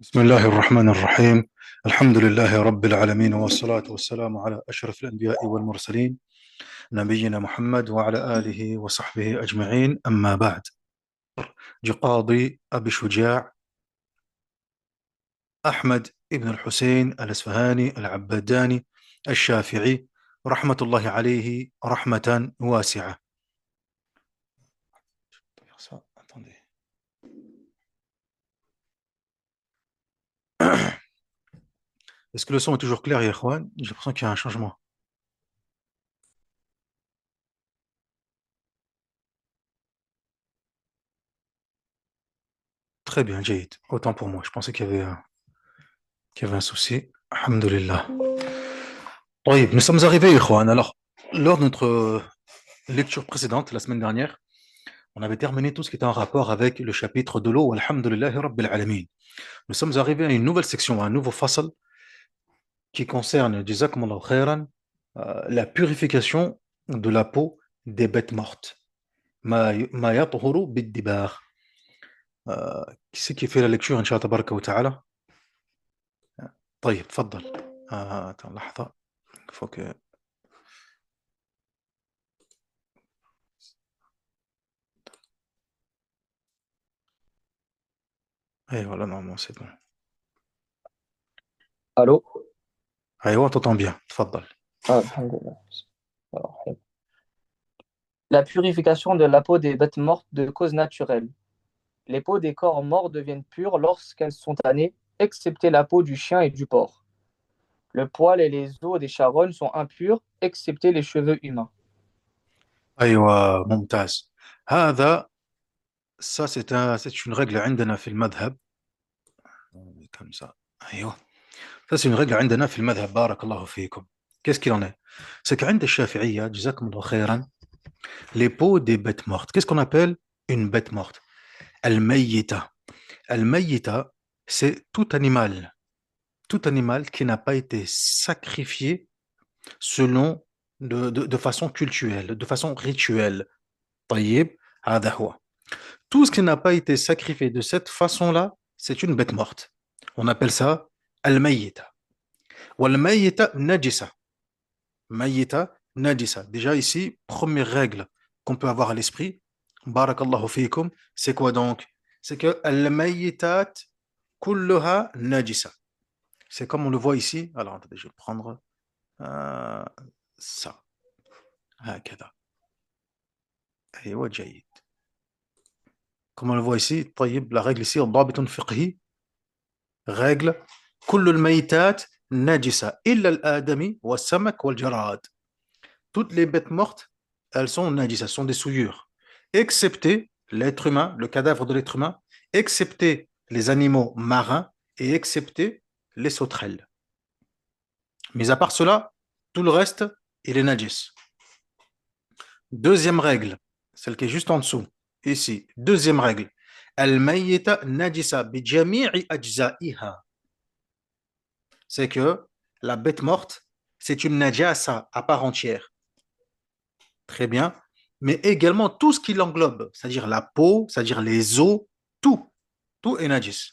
بسم الله الرحمن الرحيم. الحمد لله رب العالمين والصلاة والسلام على أشرف الأنبياء والمرسلين نبينا محمد وعلى آله وصحبه أجمعين، أما بعد. قاضي أبي شجاع أحمد ابن الحسين الأسفهاني العباداني الشافعي رحمة الله عليه رحمة واسعة. Est-ce que le son est toujours clair, Yakhwan? J'ai l'impression qu'il y a un changement. Très bien, Jayid. Autant pour moi. Je pensais qu'il y avait un souci. Alhamdulillah. Oui, nous sommes arrivés, Ikhwan. Alors, lors de notre lecture précédente, la semaine dernière, on avait terminé tout ce qui était en rapport avec le chapitre de l'eau. Alhamdulillahi Rabbil Alamin. Nous sommes arrivés à une nouvelle section, à un nouveau fasal qui concerne, Jazakumullahu khairan, la purification de la peau des bêtes mortes. Ma yatuhuru bid-dibar. Qui c'est qui fait la lecture, Inch'Allah tabaraka wa ta'ala? طيب تفضل. لحظة. Il faut que... Et voilà, normalement, c'est bon. Allô? Aïwa, t'entends bien. Tfaddal. Ah, alhamdulillah. Alors, la purification de la peau des bêtes mortes de cause naturelle. Les peaux des corps morts deviennent pures lorsqu'elles sont tannées, excepté la peau du chien et du porc. Le poil et les os des charognes sont impurs, excepté les cheveux humains. أيوة ممتاز. هذا ça c'est une règle عندنا في المذهب. comme ça. أيوة. Ça c'est une règle عندنا في المذهب. بارك الله فيكم. Qu'est-ce qu'il en est? C'est qu'عند الشافعية جزاكم الله خيرا, les peaux des bêtes mortes. Qu'est-ce qu'on appelle une bête morte? الميتة. الميتة, c'est tout animal qui n'a pas été sacrifié selon de façon cultuelle, de façon rituelle. طيب, هذا هو. Tout ce qui n'a pas été sacrifié de cette façon-là, c'est une bête morte. On appelle ça al-mayyita. Wal-mayyita najisa. Mayyita najisa. Déjà ici, première règle qu'on peut avoir à l'esprit, barakallahu fikum, c'est quoi donc? C'est que al-mayyitat kulluha najisa. C'est comme on le voit ici. Alors, attendez, je vais prendre euh, ça. هكذا. أيوة جيد. Comme on le voit ici, طيب, la règle ici, ضابط فقهي, règle كل الميتات نجسة إلا الآدمي والسمك والجراد. Toutes les bêtes mortes, elles sont najis, elles sont des souillures, excepté l'être humain, le cadavre de l'être humain, excepté les animaux marins et excepté les sauterelles. Mais à part cela, tout le reste, il est najis. Deuxième règle, celle qui est juste en dessous, ici. Deuxième règle. Al-mayyita najisa bi jami'i ajza'iha. C'est que la bête morte, c'est une najasa à part entière. Très bien. Mais également tout ce qui l'englobe, c'est-à-dire la peau, c'est-à-dire les os, tout, tout est najis.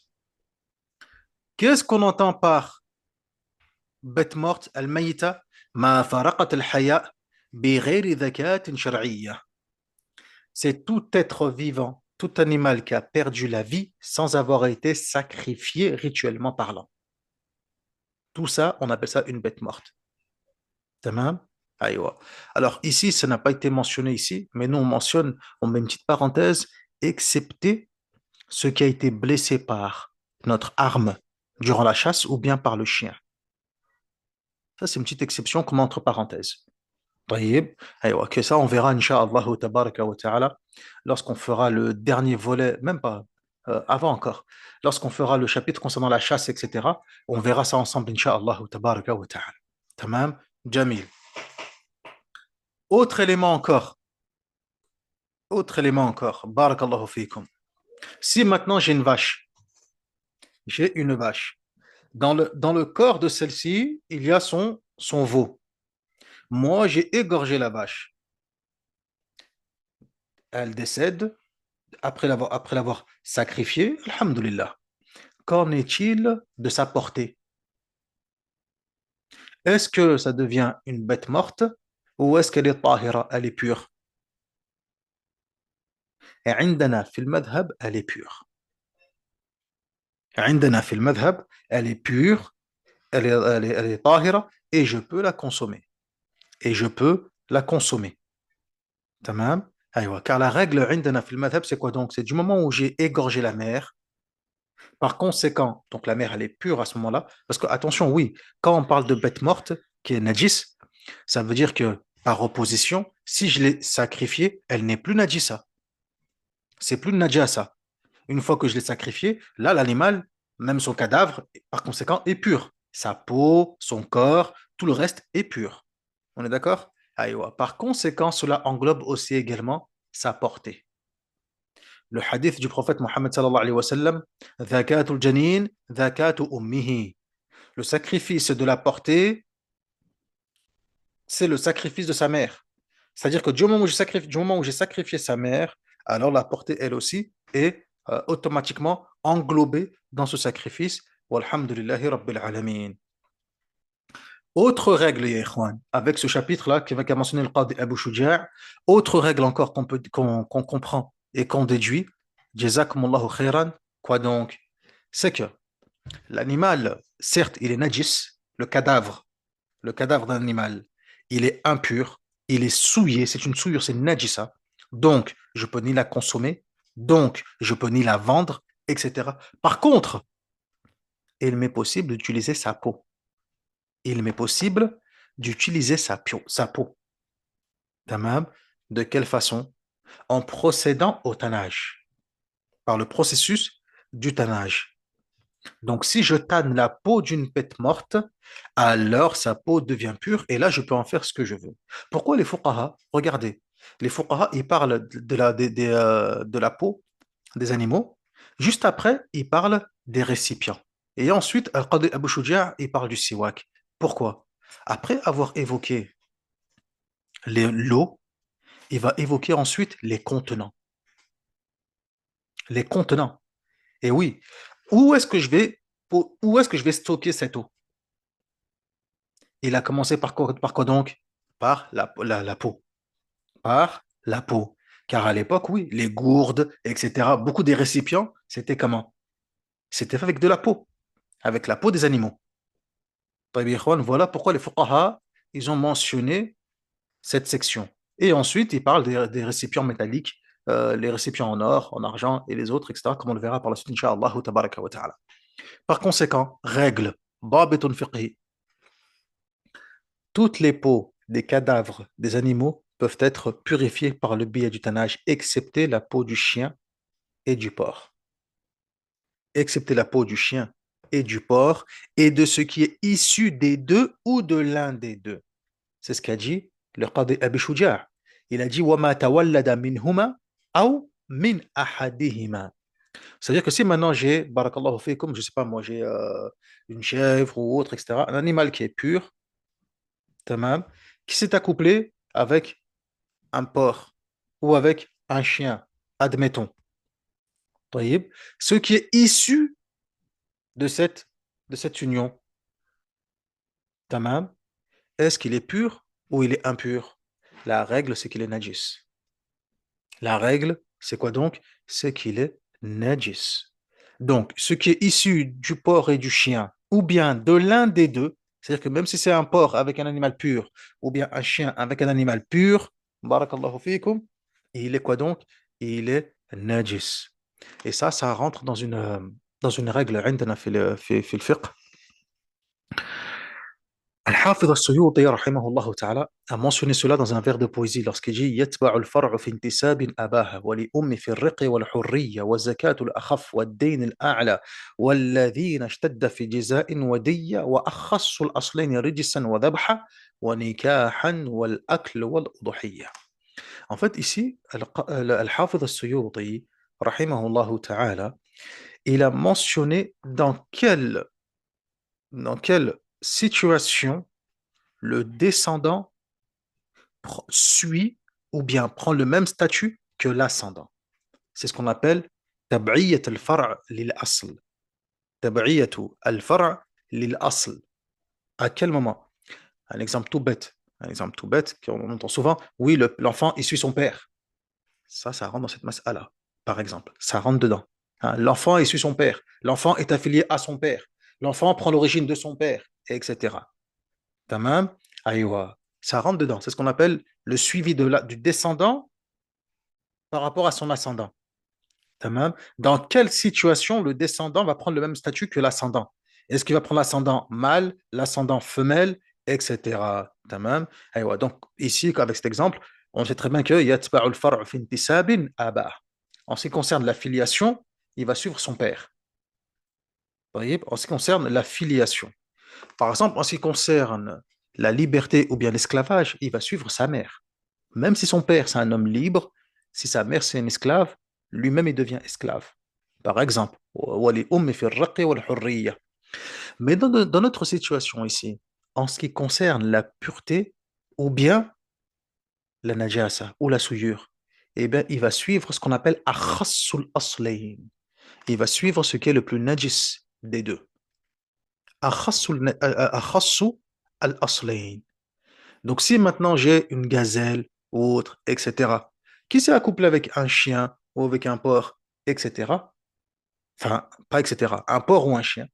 Qu'est-ce qu'on entend par bête morte, al-mayita, ma faraqat al-haya bi ghayri dhakat shar'iyya. C'est tout être vivant, tout animal qui a perdu la vie sans avoir été sacrifié rituellement parlant. Tout ça, on appelle ça une bête morte. Tamam? Aïwa. Alors ici, ça n'a pas été mentionné ici, mais nous on mentionne, on met une petite parenthèse, excepté ce qui a été blessé par notre arme durant la chasse ou bien par le chien. Ça, c'est une petite exception comme entre parenthèses. طيب. Aïwa, que ça, on verra, Inch'Allah, tabaraka wa ta'ala, lorsqu'on fera le dernier volet, même pas, avant encore, lorsqu'on fera le chapitre concernant la chasse, etc., on verra ça ensemble, Inch'Allah, tabaraka wa ta'ala. Tamam? Jamil. Autre élément encore. Autre élément encore. Barakallahu fikum. Si maintenant j'ai une vache. Dans le corps de celle-ci, il y a son veau. Moi, j'ai égorgé la vache. Elle décède après l'avoir sacrifiée. Alhamdulillah. qu'en est-il de sa portée? Est-ce que ça devient une bête morte ou est-ce qu'elle est tahira, elle est pure? Et عندنا في المذهب, elle est pure. عندنا في المذهب, elle est pure, elle est tahira et je peux la consommer. Et je peux la consommer. Tamam? Aïwa. Car la règle عندنا في المذهب, c'est quoi donc? C'est du moment où j'ai égorgé la mer. Par conséquent, donc la mer, elle est pure à ce moment-là. Parce que, attention, oui, quand on parle de bête morte, qui est najis, ça veut dire que, par opposition, si je l'ai sacrifiée, elle n'est plus najisa. C'est plus najasa. Une fois que je l'ai sacrifié, là, l'animal, même son cadavre, par conséquent, est pur. Sa peau, son corps, tout le reste est pur. On est d'accord? Aïwa. Par conséquent, cela englobe aussi également sa portée. Le hadith du prophète Mohammed sallallahu alayhi wa sallam, Zakatul janin, zakatu ummihi. Le sacrifice de la portée, c'est le sacrifice de sa mère. C'est-à-dire que du moment où j'ai sacrifié sa mère, alors la portée, elle aussi, est automatiquement englobée dans ce sacrifice. Walhamdulillahi Rabbil Alamin. Autre règle, ya ikhwan, avec ce chapitre-là qu'a mentionné le Qadi Abu Shuja', autre règle encore qu'on comprend et qu'on déduit, Jazakumullahu khairan, quoi donc? C'est que l'animal, certes, il est najis, le cadavre d'un animal, il est impur, il est souillé, c'est une souillure, c'est une najisa. Donc, je peux ni la consommer, donc, je peux ni la vendre, etc. Par contre, il m'est possible d'utiliser sa peau. Il m'est possible d'utiliser sa peau. Tamam. De quelle façon? En procédant au tannage, par le processus du tannage. Donc, si je tanne la peau d'une bête morte, alors sa peau devient pure et là, je peux en faire ce que je veux. Pourquoi les fuqaha? Regardez, les fuqaha, ils parlent de la peau des animaux. Juste après, ils parlent des récipients. Et ensuite, Al-Qadi Abu Shuja', il parle du siwak. Pourquoi? Après avoir évoqué l'eau, il va évoquer ensuite les contenants. Les contenants. Et oui, où est-ce que je vais stocker cette eau? Il a commencé par quoi donc? Par la peau. Par la peau. Car à l'époque, oui, les gourdes, etc., beaucoup des récipients, c'était comment? C'était fait avec de la peau, avec la peau des animaux. طيب يا إخوان, voilà pourquoi les fuqaha, ils ont mentionné cette section. Et ensuite, ils parlent des récipients métalliques, les récipients en or, en argent et les autres, etc., comme on le verra par la suite, Inch'Allah, tabaraka wa ta'ala. Par conséquent, règle, ضابط فقهي, toutes les peaux des cadavres des animaux peuvent être purifiées par le biais du tannage, excepté la peau du chien et du porc. Excepté la peau du chien et du porc et de ce qui est issu des deux ou de l'un des deux. C'est ce qu'a dit le Qadi Abi Shuja'. Il a dit وَمَا تَوَلَّدَ مِنْهُمَا أَوْ مِنْ أَحَدِهِمَا. C'est-à-dire que si maintenant j'ai, barakallahu fikum, je sais pas moi, j'ai une chèvre ou autre, etc., un animal qui est pur, tamam, qui s'est accouplé avec un porc ou avec un chien, admettons. طيب. Ce qui est issu de cette union, tamam, est-ce qu'il est pur ou il est impur? La règle, c'est qu'il est najis. La règle, c'est quoi donc? C'est qu'il est najis. Donc, ce qui est issu du porc et du chien, ou bien de l'un des deux, c'est-à-dire que même si c'est un porc avec un animal pur, ou bien un chien avec un animal pur, barakallahu fikum, il est quoi donc? Il est najis. Et ça rentre dans une règle عندنا في الفقه. Al-Hafidh al-Suyuti, rahimahullah ta'ala, a mentionné cela dans un vers de poésie lorsqu'il dit يتبع الفرع في انتساب أباها ولأم في الرق والحرية والزكاة الأخف والدين الأعلى والذين اشتد في جزاء ودية وأخص الأصلين رجسا وذبحا ونكاحا والأكل والأضحية. En fait, ici, Al-Hafidh al-Suyuti, rahimahullah ta'ala, il a mentionné dans quelle situation le descendant suit ou bien prend le même statut que l'ascendant. C'est ce qu'on appelle tab'iyat al-far' lil asl. تبعية الفرع للأصل. À quel moment? Un exemple tout bête. Un exemple tout bête qu'on entend souvent. Oui, l'enfant, il suit son père. Ça rentre dans cette mas'ala, par exemple. Ça rentre dedans. Hein, l'enfant, il suit son père. L'enfant est affilié à son père. L'enfant prend l'origine de son père, etc. Tamam? Aïwa. Ça rentre dedans. C'est ce qu'on appelle le suivi du descendant par rapport à son ascendant. Tamam. Dans quelle situation le descendant va prendre le même statut que l'ascendant? Est-ce qu'il va prendre l'ascendant mâle, l'ascendant femelle, etc. Tamam. Aïwa. Donc, ici, avec cet exemple, on sait très bien que yatba'u al-far'u fi intisabin aba. En ce qui concerne la filiation, il va suivre son père. En ce qui concerne la filiation. Par exemple, en ce qui concerne la liberté ou bien l'esclavage, il va suivre sa mère. Même si son père, c'est un homme libre, si sa mère, c'est une esclave, lui-même, il devient esclave. Par exemple, mais dans notre situation ici, en ce qui concerne la pureté ou bien la najasa ou la souillure, eh bien, il va suivre ce qu'on appelle akhassul aslayn. Il va suivre ce qui est le plus najis des deux. Akhassu al-aslayn. Donc, si maintenant j'ai une gazelle ou autre, etc., qui s'est accouplé avec un chien ou avec un porc, etc., enfin, pas etc., un porc ou un chien,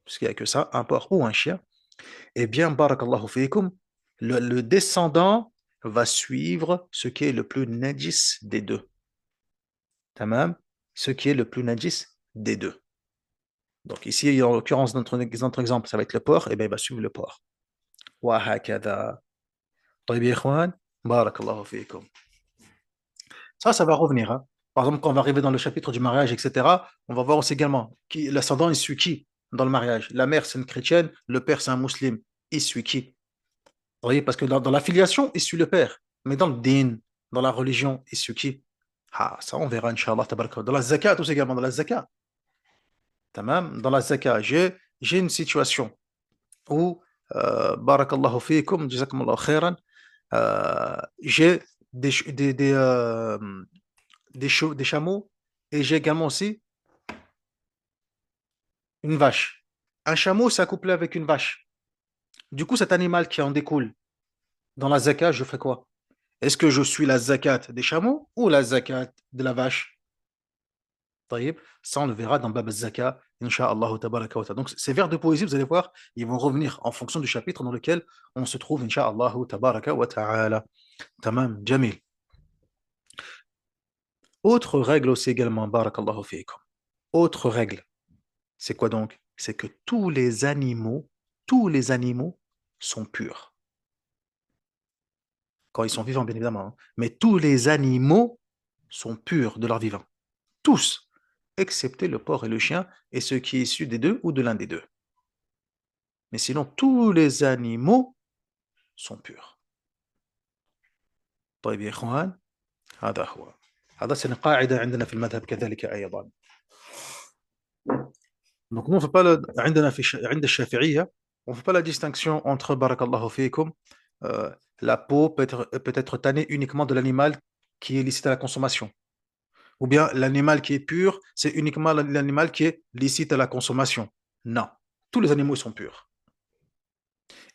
parce qu'il n'y a que ça, un porc ou un chien, eh bien, barakallahu fikum, le descendant va suivre ce qui est le plus najis des deux. Tamam? Ce qui est le plus najis des deux. Donc ici, en l'occurrence, notre exemple, ça va être le porc, et bien il va suivre le porc. Wa hakada. طيب يا إخوان بارك الله فيكم. Ça va revenir. Hein. Par exemple, quand on va arriver dans le chapitre du mariage, etc., on va voir aussi également qui l'ascendant, il suit qui dans le mariage. La mère, c'est une chrétienne, le père, c'est un musulman. Il suit qui? Vous voyez, parce que dans la filiation, il suit le père. Mais dans le din, dans la religion, il suit qui? Ah, ça, on verra, Inch'Allah, tabaraka. Dans la zakat aussi également, dans la zakat. Tamam. Dans la zakat, j'ai une situation où, barakallahu fikum, jazakumullahu khairan, j'ai des chameaux et j'ai également aussi une vache. Un chameau s'est accouplé avec une vache. Du coup, cet animal qui en découle, dans la zakat, je fais quoi? Est-ce que je suis la zakat des chameaux ou la zakat de la vache? طيب. Ça, on le verra dans Bab al-Zaka, Inch'Allah tabaraka wa ta'ala. Donc, ces vers de poésie, vous allez voir, ils vont revenir en fonction du chapitre dans lequel on se trouve, Inch'Allah tabaraka wa ta'ala. Tamam, Jamil. Autre règle aussi également, barakallahu fiikum. Autre règle. C'est quoi donc? C'est que tous les animaux sont purs. Quand ils sont vivants, bien évidemment. Hein. Mais tous les animaux sont purs de leur vivant. Tous, excepté le porc et le chien et ce qui est issu des deux ou de l'un des deux. Mais sinon, tous les animaux sont purs. طيب يا إخوان هذا هو. هذا قاعدة عندنا في المذهب كذلك أيضا. Donc nous, on ne fait pas عند الشافعية, on ne fait pas la distinction entre barakallahu fikum, la peau peut être tannée uniquement de l'animal qui est licite à la consommation. Ou bien l'animal qui est pur, c'est uniquement l'animal qui est licite à la consommation. Non, tous les animaux sont purs.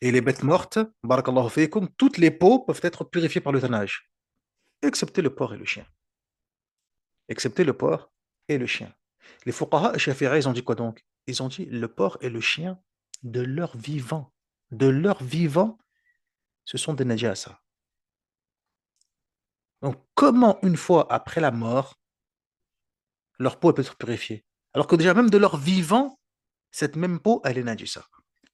Et les bêtes mortes, barakallahu fikum, toutes les peaux peuvent être purifiées par le tannage, excepté le porc et le chien. Excepté le porc et le chien. Les fuqaha et shafi'i, ils ont dit quoi donc? Ils ont dit le porc et le chien, de leur vivant. De leur vivant, ce sont des najasa. Donc, comment une fois après la mort, leur peau peut être purifiée? Alors que déjà, même de leur vivant, cette même peau, elle est najisa.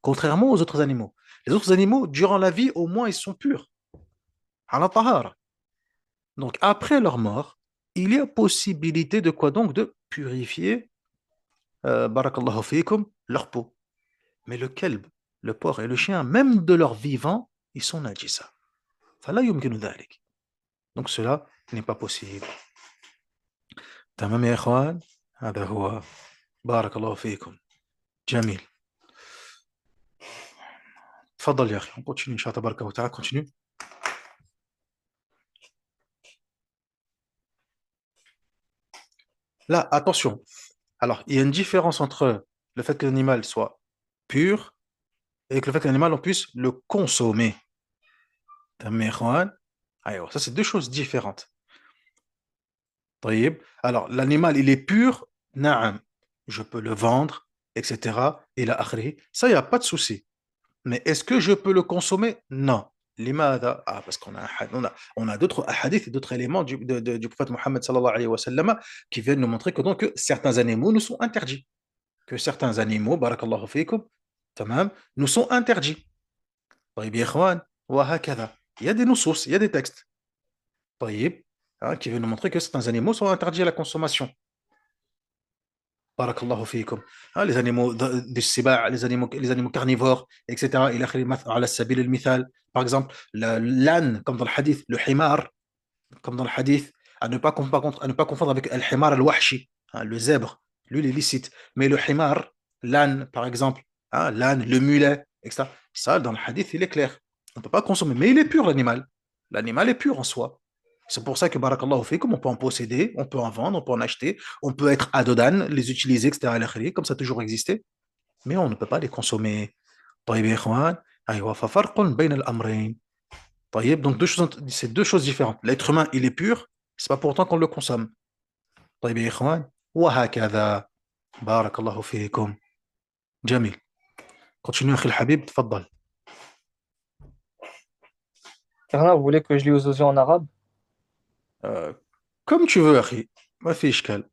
Contrairement aux autres animaux. Les autres animaux, durant la vie, au moins, ils sont purs. Ala tahara. Donc, après leur mort, il y a possibilité de quoi donc? De purifier, barakallahu fikum, leur peau. Mais le kelb, le porc et le chien, même de leur vivant, ils sont najisa. فلا يمكن ذلك. Donc cela n'est pas possible. تمام يا إخوان هذا هو بارك الله فيكم جميل تفضل يا أخي on continue إن شاء الله تبارك وتعالى continue. Là attention, alors il y a une différence entre le fait que l'animal soit pur et que le fait que l'animal, on puisse le consommer. تمام يا إخوان؟ أيوة, ça c'est deux choses différentes. طيب. Alors, l'animal, il est pur, naam, je peux le vendre, etc. Et là, ça, il n'y a pas de souci. Mais est-ce que je peux le consommer? Non. لماذا؟ Parce qu'on a, on a d'autres hadiths et d'autres éléments du prophète Mohammed sallallahu alayhi wa sallam qui viennent nous montrer que, donc, que certains animaux nous sont interdits. Que certains animaux, barakallahu fikum, tamam, nous sont interdits. طيب يا إخوان, وهكذا. Il y a des nusus, il y a des textes. طيب, hein, qui viennent nous montrer que certains animaux sont interdits à la consommation. Barakallahu fikum. Hein, les animaux des siba', les animaux carnivores, etc. إلى آخره, على سبيل المثال. Par exemple, l'âne, comme dans le hadith, le himar, comme dans le hadith, à ne pas confondre avec le himar al-wahshi, hein, le zèbre, lui il est licite. Mais le himar, l'âne par exemple, hein, l'âne, le mulet, etc. Ça, dans le hadith, il est clair. On ne peut pas consommer, mais il est pur l'animal. L'animal est pur en soi. C'est pour ça que, barakallahu fikum, on peut en posséder, on peut en vendre, on peut en acheter, on peut être adodan, les utiliser, etc. Comme ça a toujours existé, mais on ne peut pas les consommer. طيب يا إخوان, أيوة, ففرق بين الأمرين. طيب, donc c'est deux choses différentes. L'être humain, il est pur, c'est pas pour autant qu'on le consomme. طيب يا إخوان, وهكذا. بارك الله فيكم. جميل. Continue أخي الحبيب, تفضل. Erna, vous voulez que je lis aux yeux en arabe? Euh, comme tu veux أخي, ما في إشكال.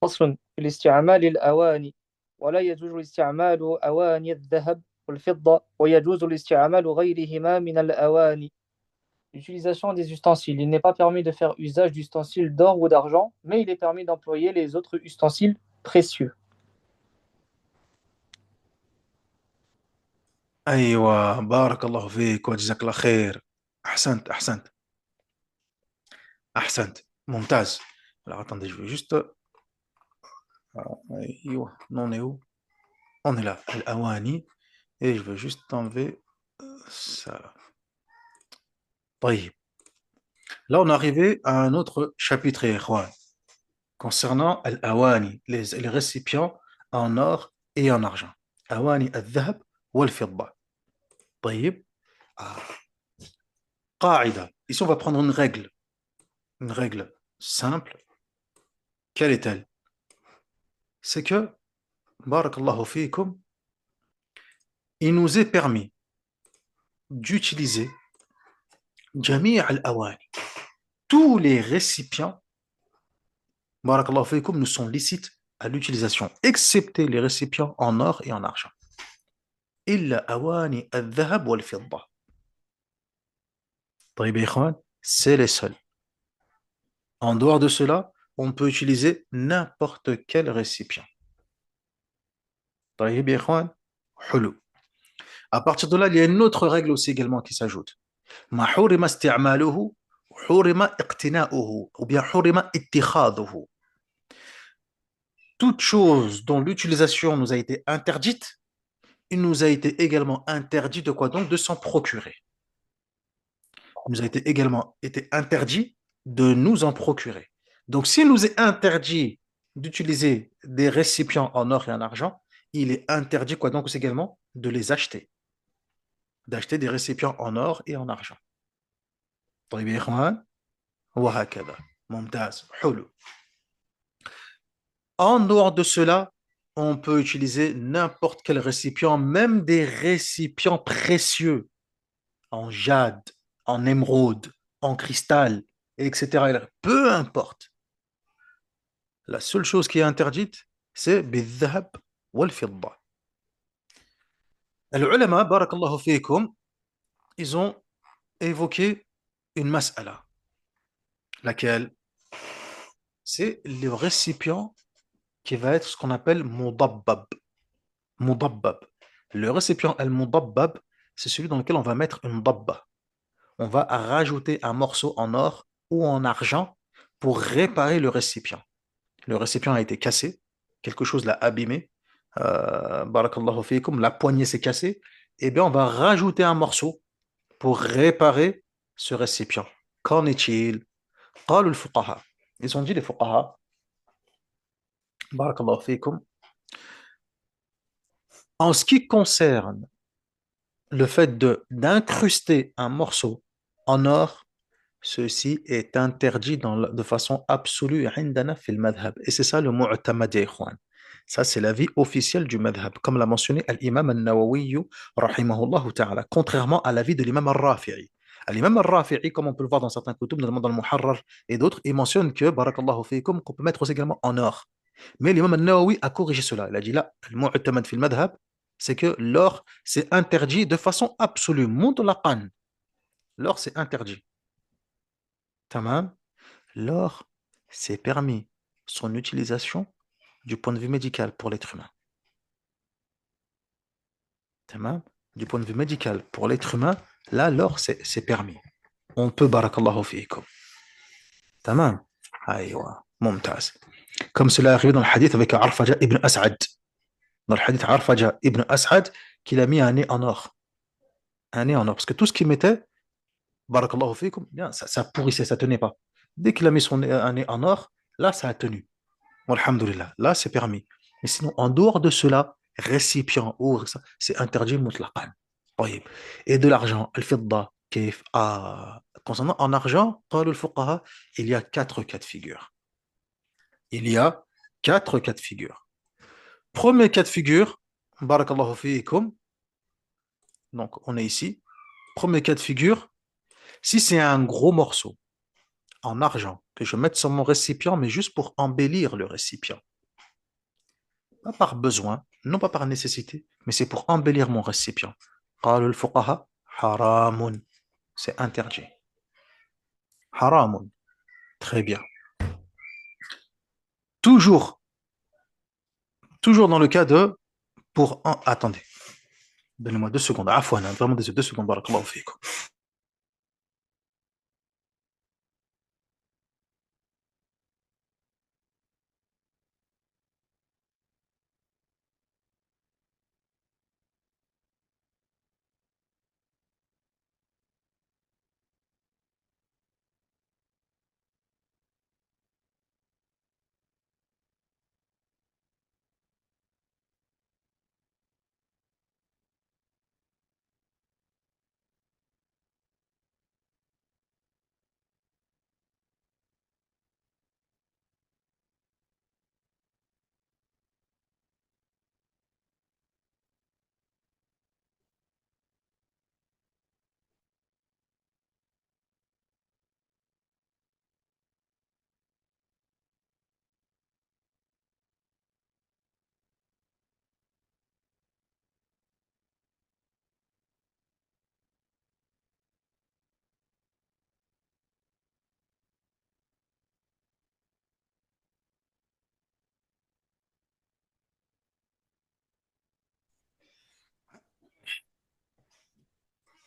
فصل في الاستعمال الأواني ولا يجوز استعمال أواني الذهب والفضة ويجوز الاستعمال غيرهما من الأواني. L'utilisation des ustensiles. Il n'est pas permis de faire usage d'ustensiles d'or ou d'argent, mais il est permis d'employer les autres ustensiles précieux. أيوة, بارك الله فيك وجزاك الله خير. أحسنت, أحسنت, أحسنت. ممتاز. Alors attendez, je veux juste. أيوة, on est où? On est là, Al-Awani. Et je veux juste enlever ça. طيب. Là, on est arrivé à un autre chapitre, ikhwan, concernant Al-Awani, les récipients en or et en argent. Awani al-dhahab wal-fidda. طيب. قاعدة. Ici, on va prendre une règle simple. Quelle est-elle? C'est que, barakallahu fikum, il nous est permis d'utiliser jami' al-awani. Tous les récipients, barakallahu fikum, nous sont licites à l'utilisation, excepté les récipients en or et en argent. Illa awani al-dhahab wal-fidda. طيب يا إخوان, c'est les seuls. En dehors de cela, on peut utiliser n'importe quel récipient. طيب يا إخوان, حلو. À partir de là, il y a une autre règle aussi également qui s'ajoute. ما حرم استعماله حرم اقتناؤه ou bien حرم اتخاذه. Toute chose dont l'utilisation nous a été interdite, il nous a été également interdit de quoi donc? De s'en procurer. Il nous a été également été interdit de nous en procurer. Donc, s'il nous est interdit d'utiliser des récipients en or et en argent, il est interdit quoi donc également? De les acheter. D'acheter des récipients en or et en argent. طيب يا إخوان, وهكذا. ممتاز. حلو. En dehors de cela, on peut utiliser n'importe quel récipient, même des récipients précieux, en jade, en émeraude, en cristal, etc. Peu importe. La seule chose qui est interdite, c'est بالذهب والفضة. العلماء بارك الله فيكم, ils ont évoqué une mas'ala, laquelle c'est le récipient qui va être ce qu'on appelle mudabbab. Mudabbab. Le récipient al-mudabbab, c'est celui dans lequel on va mettre une dabba. On va rajouter un morceau en or ou en argent pour réparer le récipient. Le récipient a été cassé, quelque chose l'a abîmé, barakallahu fikum, la poignée s'est cassée, et bien on va rajouter un morceau pour réparer ce récipient. Qu'en est-il? قالوا الفقهاء. Ils ont dit les fuqaha, Barakallahu fikum. En ce qui concerne le fait d'incruster un morceau en or, ceci est interdit de façon absolue عندنا في المذهب. Et c'est ça le mu'tamad ya ikhwan. Ça, c'est l'avis officiel du madhab, comme l'a mentionné l'imam al-Nawawi, rahimahullah ta'ala, contrairement à l'avis de l'imam al-Rafi'i. L'imam al-Rafi'i, comme on peut le voir dans certains kutub, notamment dans le Muharrar et d'autres, il mentionne que, barakallahu fikum, qu'on peut mettre aussi également en or. Mais l'imam al-Nawawi a corrigé cela. Il a dit là, le mu'tamad fil madhab, c'est que l'or, c'est interdit de façon absolue. Mutlaqan. L'or, c'est interdit. Tamam. L'or, c'est permis. Son utilisation du point de vue médical pour l'être humain. Tamam. Du point de vue médical pour l'être humain, là, l'or, c'est permis. On peut, barakallahu fiikum. Tamam. Aïwa. Mumtaz. Comme cela est arrivé dans le hadith avec Arfaja ibn As'ad. Dans le hadith Arfaja ibn As'ad, qu'il a mis un nez en or. Un nez en or. Parce que tout ce qu'il mettait, barakallahu fikum, bien, ça pourrissait, ça tenait pas. Dès qu'il a mis un nez en or, là, ça a tenu. Alhamdulillah. Là, c'est permis. Mais sinon, en dehors de cela, récipient ou c'est interdit mutlaqan. طيب. Et de l'argent, al-fidda, كيف concernant en argent, قالوا الفقهاء, il y a 4 cas de figure. Il y a 4 cas de figure. Premier cas de figure, barakallahu fiikum. Donc, on est ici. Premier cas de figure, si c'est un gros morceau en argent que je mette sur mon récipient, mais juste pour embellir le récipient. Pas par besoin, non pas par nécessité, mais c'est pour embellir mon récipient. قالوا الفقهاء حرام. C'est interdit. Haramun. Très bien. Toujours, toujours dans le cas de attendez. Donnez-moi 2 secondes. Afwan, hein, vraiment 2 secondes. Barakallahu fikum.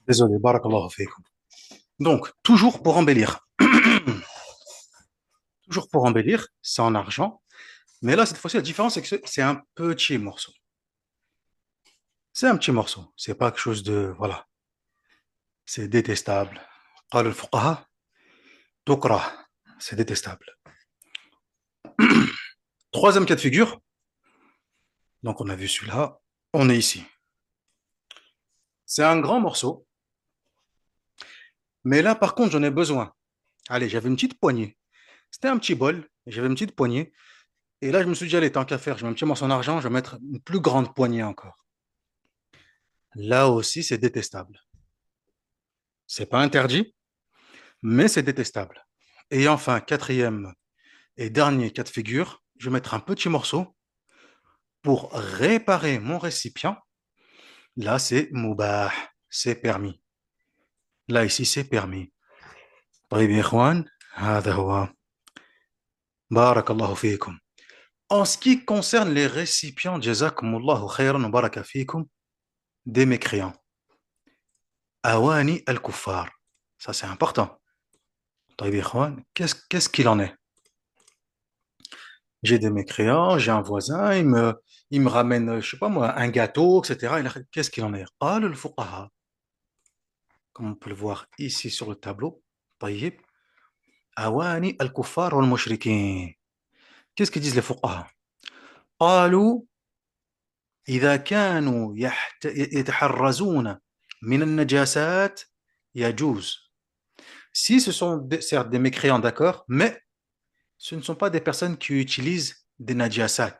Désolé, barakallahu fikum. Donc, toujours pour embellir. Toujours pour embellir, c'est en argent. Mais là, cette fois-ci, la différence, c'est que c'est un petit morceau. C'est un petit morceau. C'est pas quelque chose de. Voilà. C'est détestable. قال الفقهاء تكره. C'est détestable. Troisième cas de figure. Donc, on a vu celui-là. On est ici. C'est un grand morceau. Mais là, par contre, j'en ai besoin. Allez, j'avais une petite poignée. C'était un petit bol. J'avais une petite poignée. Et là, je me suis dit, allez, tant qu'à faire, je mets un petit morceau d'argent, je vais mettre une plus grande poignée encore. Là aussi, c'est détestable. C'est pas interdit, mais c'est détestable. Et enfin, quatrième et dernier cas de figure, je vais mettre un petit morceau pour réparer mon récipient. Là, c'est mubah, c'est permis. Là, ici, c'est permis. طيب يا إخوان هذا هو بارك الله فيكم. En ce qui concerne les récipients, jazakumullahu khayran wa baraka fikum, des mécréants. Awani al-kuffar. Ça, c'est important. طيب يا إخوان, qu'est-ce qu'il en est? J'ai des mécréants, j'ai un voisin, il me ramène, je sais pas moi, un gâteau, etc. Qu'est-ce qu'il en est? قال الفقهاء, comme on peut le voir ici sur le tableau. طيب. Awani al-kuffar wal mushrikin. Qu'est-ce qu'ils disent les fuqaha? قالوا إذا كانوا يتحرزون من النجاسات يجوز. Si ce sont certes des mécréants, d'accord, mais ce ne sont pas des personnes qui utilisent des najasat.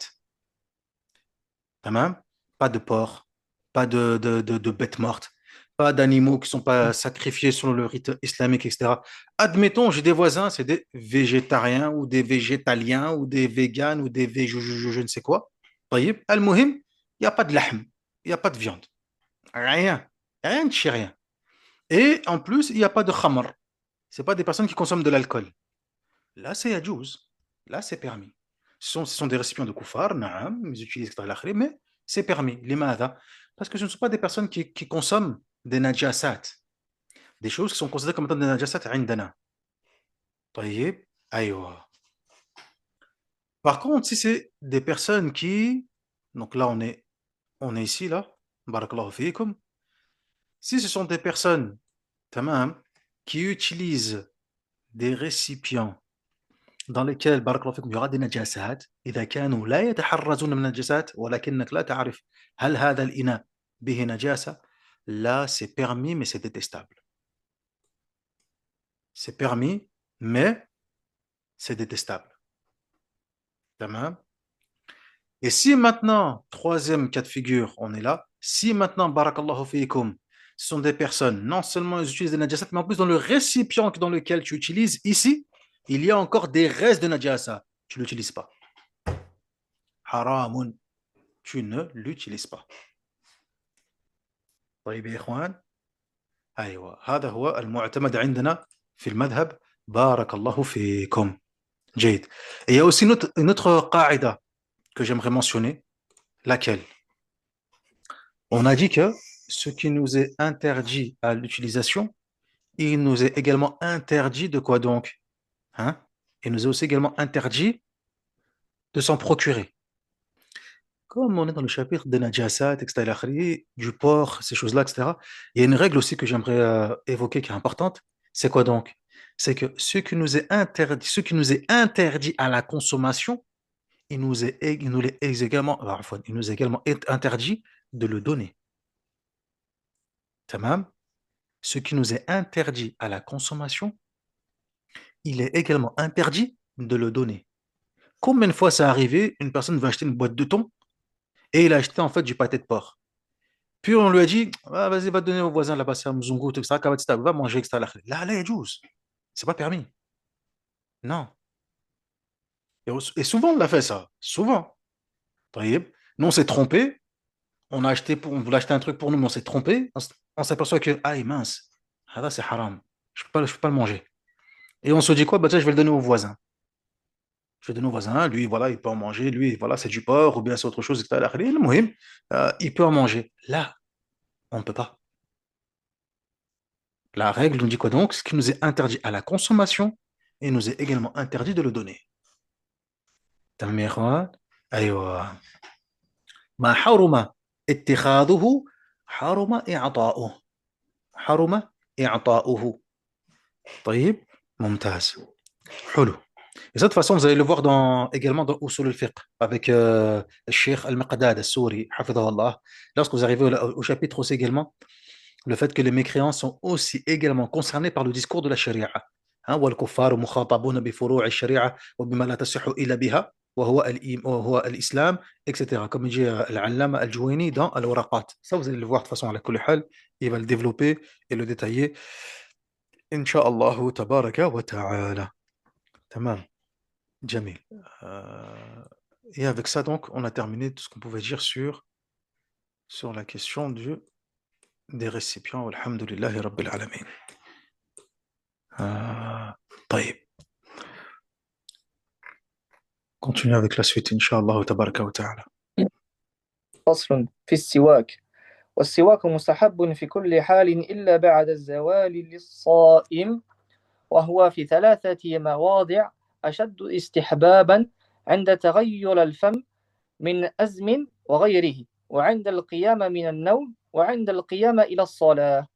Tamam. Pas de porc, pas de bêtes mortes, pas d'animaux qui ne sont pas sacrifiés selon le rite islamique, etc. Admettons, j'ai des voisins, c'est des végétariens ou des végétaliens ou des véganes ou des je ne sais quoi. طيب. Al-Muhim, il n'y a pas de lahm, il n'y a pas de viande. Rien. Rien de chez rien. Et en plus, il n'y a pas de khamr. Ce pas des personnes qui consomment de l'alcool. Là, c'est yajouz. Là, c'est permis. Ce sont des récipients de koufar, naam, ils utilisent mais c'est permis. Limada. Parce que ce ne sont pas des personnes qui consomment des najasat. Des choses qui sont considérées comme étant des najasat indana. طيب. Aïwa. Par contre, si c'est des personnes qui. Donc là, on est ici, là. Barakallahu fiikum. Si ce sont des personnes, tamam, qui utilisent des récipients dans lesquels بارك الله فيكم يغادي نجاسات إذا كانوا لا يتحرزون من النجاسات ولكنك لا تعرف هل هذا الإناء به نجاسة. Là c'est permis mais c'est détestable. C'est permis mais c'est détestable. Tamam. Et si maintenant, troisième cas de figure, on est là, si maintenant, barakallahu fiikum, ce sont des personnes, non seulement ils utilisent des najasat, mais en plus dans le récipient dans lequel tu utilises, ici, il y a encore des restes de najasa. Tu ne l'utilises pas. Haramun. Tu ne l'utilises pas. طيب يا إخوان. أيوة هذا هو المعتمد عندنا في المذهب. بارك الله فيكم. جيد. Et il y a aussi une autre قاعدة que j'aimerais mentionner. Laquelle? On a dit que ce qui nous est interdit à l'utilisation, il nous est également interdit de quoi donc? Hein? Il nous est aussi également interdit de s'en procurer. Comme on est dans le chapitre des najasat, etc., du porc, ces choses-là, etc., il y a une règle aussi que j'aimerais évoquer qui est importante. C'est quoi donc? C'est que ce qui nous est interdit à la consommation, il nous est également interdit de le donner. Tamam? Ce qui nous est interdit à la consommation, il est également interdit de le donner. Combien de fois ça arrivé, une personne va acheter une boîte de thon et il a acheté en fait du pâté de porc. Puis on lui a dit, ah, vas-y, va donner au voisin là-bas, c'est un mzungout, etc. Va manger, etc. Là, là, il y c'est pas permis. Non. Et souvent, on l'a fait ça. Souvent. طيب. Nous, on s'est trompé. On voulait acheter un truc pour nous, mais on s'est trompé. On s'aperçoit que, ah, mince, ah, là, c'est haram. Je peux pas le manger. Et on se dit quoi? Bah, tiens, je vais le donner au voisin. Je vais donner au voisin. Lui, voilà, il peut en manger. Lui, voilà, c'est du porc ou bien c'est autre chose, etc. Il peut en manger. Là, on ne peut pas. La règle nous dit quoi donc? Ce qui nous est interdit à la consommation et nous est également interdit de le donner. تمام يا إخوان؟ أيوه. ما حرم اتخاذه حرم إعطاؤه. حرم إعطاؤه. طيب. ممتاز. حلو. Et de toute façon, vous allez le voir également dans Usul al-Fiqh avec le Cheikh Al-Maqdad al-Souri, hafidhahullah. Lorsque vous arrivez au chapitre aussi également, le fait que les mécréants sont aussi également concernés par le discours de la charia. Hein, والكفار مخاطبون بفروع الشريعة وبما لا تصح إلا بها وهو الإسلام, etc. Comme dit l'allama al-Juwayni dans Al-Waraqat. Ça, vous allez le voir de toute façon à la kulli hal. Il va le développer et le détailler. Inch'Allah tabaraka wa ta'ala. Tamam. Jamil. Et avec ça, donc, on a terminé tout ce qu'on pouvait dire sur la question des récipients. Alhamdulillahi Rabbil Alamin. طيب. Continue avec la suite, Inch'Allah tabaraka wa ta'ala. فصل في السواك. والسواك مستحب في كل حال إلا بعد الزوال للصائم، وهو في 3 مواضع أشد استحبابا: عند تغير الفم من أزم وغيره، وعند القيام من النوم، وعند القيام إلى الصلاة.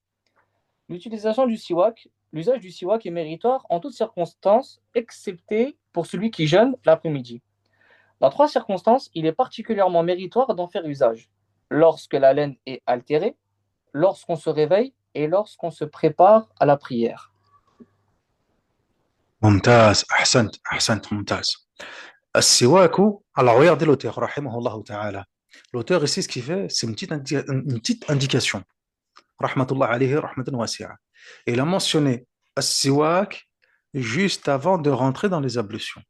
L'utilisation du siwak, l'usage du siwak est méritoire en toutes circonstances, excepté pour celui qui jeûne l'après-midi. Dans trois circonstances, il est particulièrement méritoire d'en faire usage. Lorsque la laine est altérée, lorsqu'on se réveille et lorsqu'on se prépare à la prière. ممتاز أحسنت أحسنت ممتاز السواك alors regardez l'auteur رحمه الله تعالى l'auteur ici ce qu'il fait c'est une petite indication رحمة الله عليه رحمة واسعة et il a mentionné السواك juste avant de rentrer dans les ablutions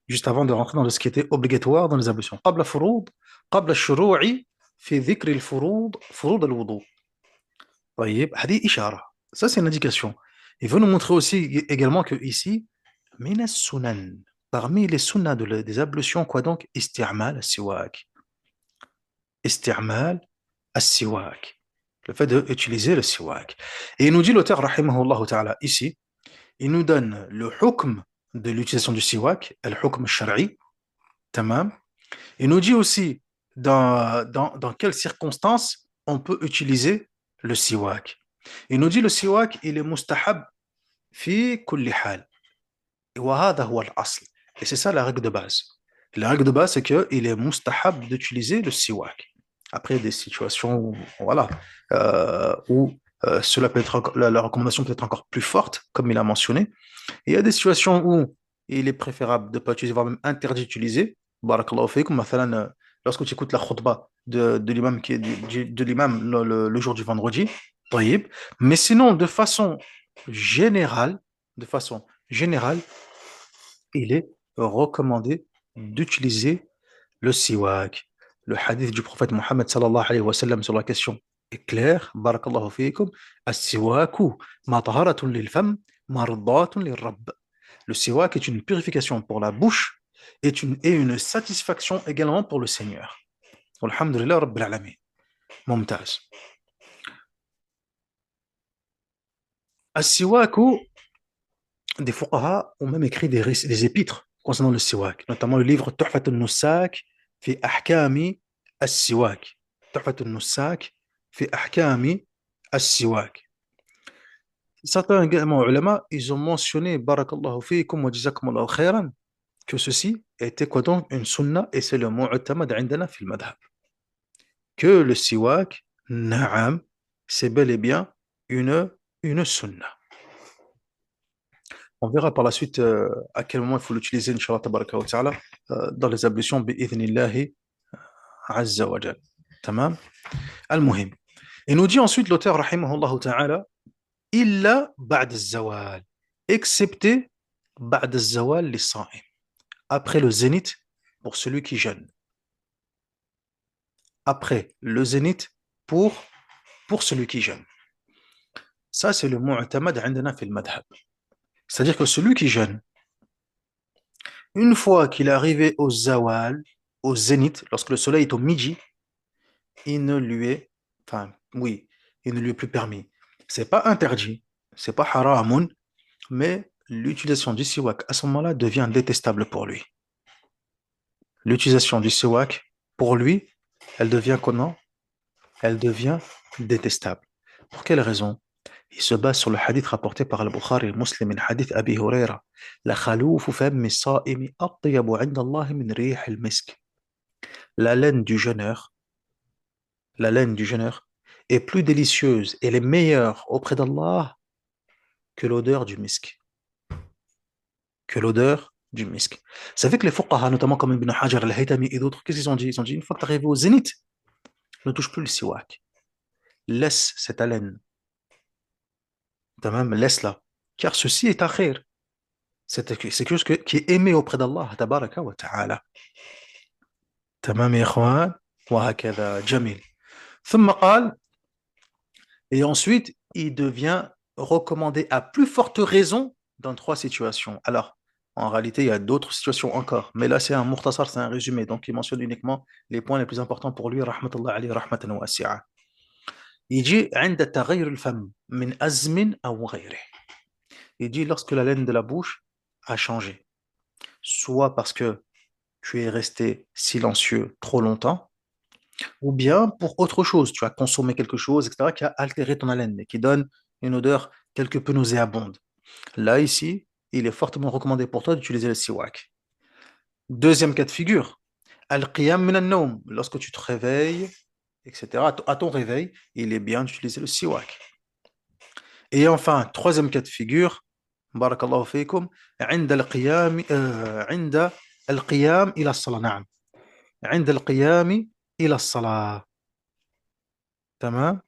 juste avant de rentrer dans ce qui était obligatoire dans les ablutions قبل فروض قبل الشروع في ذكر الفروض فروض الوضوء طيب هذه إشارة ça c'est une indication il veut nous montrer aussi également que ici من السنن parmi les sunnas des ablutions quoi donc استعمال السواك استعمال السواك le fait d'utiliser le siwak et il nous dit l'auteur rahimahullah ta'ala ici il nous donne le hukm de l'utilisation du siwak le hukm shari tamam il nous dit aussi dans quelles circonstances on peut utiliser le siwak il nous dit le siwak il est mustahab fi kulli hal وهذا هو الأصل et c'est ça la règle de base la règle de base c'est qu'il est mustahab d'utiliser le siwak après des situations où, voilà où cela peut être la recommandation peut être encore plus forte comme il a mentionné et il y a des situations où il est préférable de ne pas utiliser voire même interdit d'utiliser barakallahu fikum مثلا lorsque tu écoutes la khutbah de l'imam de l'imam le jour du vendredi طيب mais sinon de façon générale il est recommandé d'utiliser le siwak. Le hadith du prophète Mohammed sallallahu alayhi wa sallam sur la question est clair. Barakallahu fiikum. As-siwaku matharatun lil fam, mardatun lil rabb. Le siwak est une purification pour la bouche et une satisfaction également pour le Seigneur. Alhamdulillah rabbil alamin. Mumtaz. As-siwaku, des fuqaha ont même écrit des épîtres concernant le siwak, notamment le livre Tuhfat al-Nussak fi ahkami as-siwak. Tuhfat al-Nussak fi ahkami as-siwak. Certains également ulama, ils ont mentionné, barakallahu fiikum wa jazakumullahu khairan, que ceci était quoi donc une sunna et c'est le mu'tamad indana fil madhab. Que le siwak, na'am, c'est bel et bien une sunna. On verra par la suite à quel moment il faut l'utiliser, Inch'Allah, tabaraka wa ta'ala, dans les ablutions, bi'idhnillahi azza wa jal. Tamam? Al-muhim. Il nous dit ensuite l'auteur, rahimahullah ta'ala, illa ba'd al-zawal, excepté ba'd al-zawal li sa'im, après le zénith pour celui qui jeûne. Après le zénith pour celui qui jeûne. Ça, c'est le mu'tamad indana fil madhab. C'est-à-dire que celui qui jeûne, une fois qu'il est arrivé au zawal, au zénith, lorsque le soleil est au midi, il ne lui est, enfin, oui, il ne lui est plus permis. C'est pas interdit, c'est pas haramun, mais l'utilisation du siwak à ce moment-là devient détestable pour lui. L'utilisation du siwak, pour lui, elle devient comment? Elle devient détestable. Pour quelle raison? Il se base sur le hadith rapporté par Al-Bukhari et Muslim, le hadith Abi Huraira. La khaloufu fammi sa'imi atyabu 'inda Allah min rih al-misk. La laine du jeûneur, la laine du jeûneur est plus délicieuse et elle est meilleure auprès d'Allah que l'odeur du misk. Que l'odeur du misk. Ça fait que les fuqaha, notamment comme Ibn Hajar al-Haytami et d'autres, qu'est-ce qu'ils ont dit? Ils ont dit, une fois que tu arrives au zénith, ne touche plus le siwak. Laisse cette haleine. Tamam, laisse-la. Car ceci est akhir. C'est quelque chose qui est aimé auprès d'Allah, tabaraka wa ta'ala. Tamam, ya ikhwan, wa hakadha, jamil. ثم قال, et ensuite, il devient recommandé à plus forte raison dans trois situations. Alors, en réalité, il y a d'autres situations encore, mais là, c'est un mukhtasar, c'est un résumé, donc il mentionne uniquement les points les plus importants pour lui, rahmatullah alayhi, rahmatan wasi'a. Il dit, عند تغير الفم من أزم أو غيره. Il dit, lorsque la laine de la bouche a changé, soit parce que tu es resté silencieux trop longtemps, ou bien pour autre chose, tu as consommé quelque chose, etc., qui a altéré ton haleine et qui donne une odeur quelque peu nauséabonde. Là, ici, il est fortement recommandé pour toi d'utiliser le siwak. Deuxième cas de figure, al-qiyam min al-nawm, lorsque tu te réveilles, etc. À ton réveil, il est bien d'utiliser le siwak. Et enfin, troisième cas de figure, barakallahu fikum, عند القيام عند القيام إلى الصلاة نعم عند القيام إلى الصلاة تمام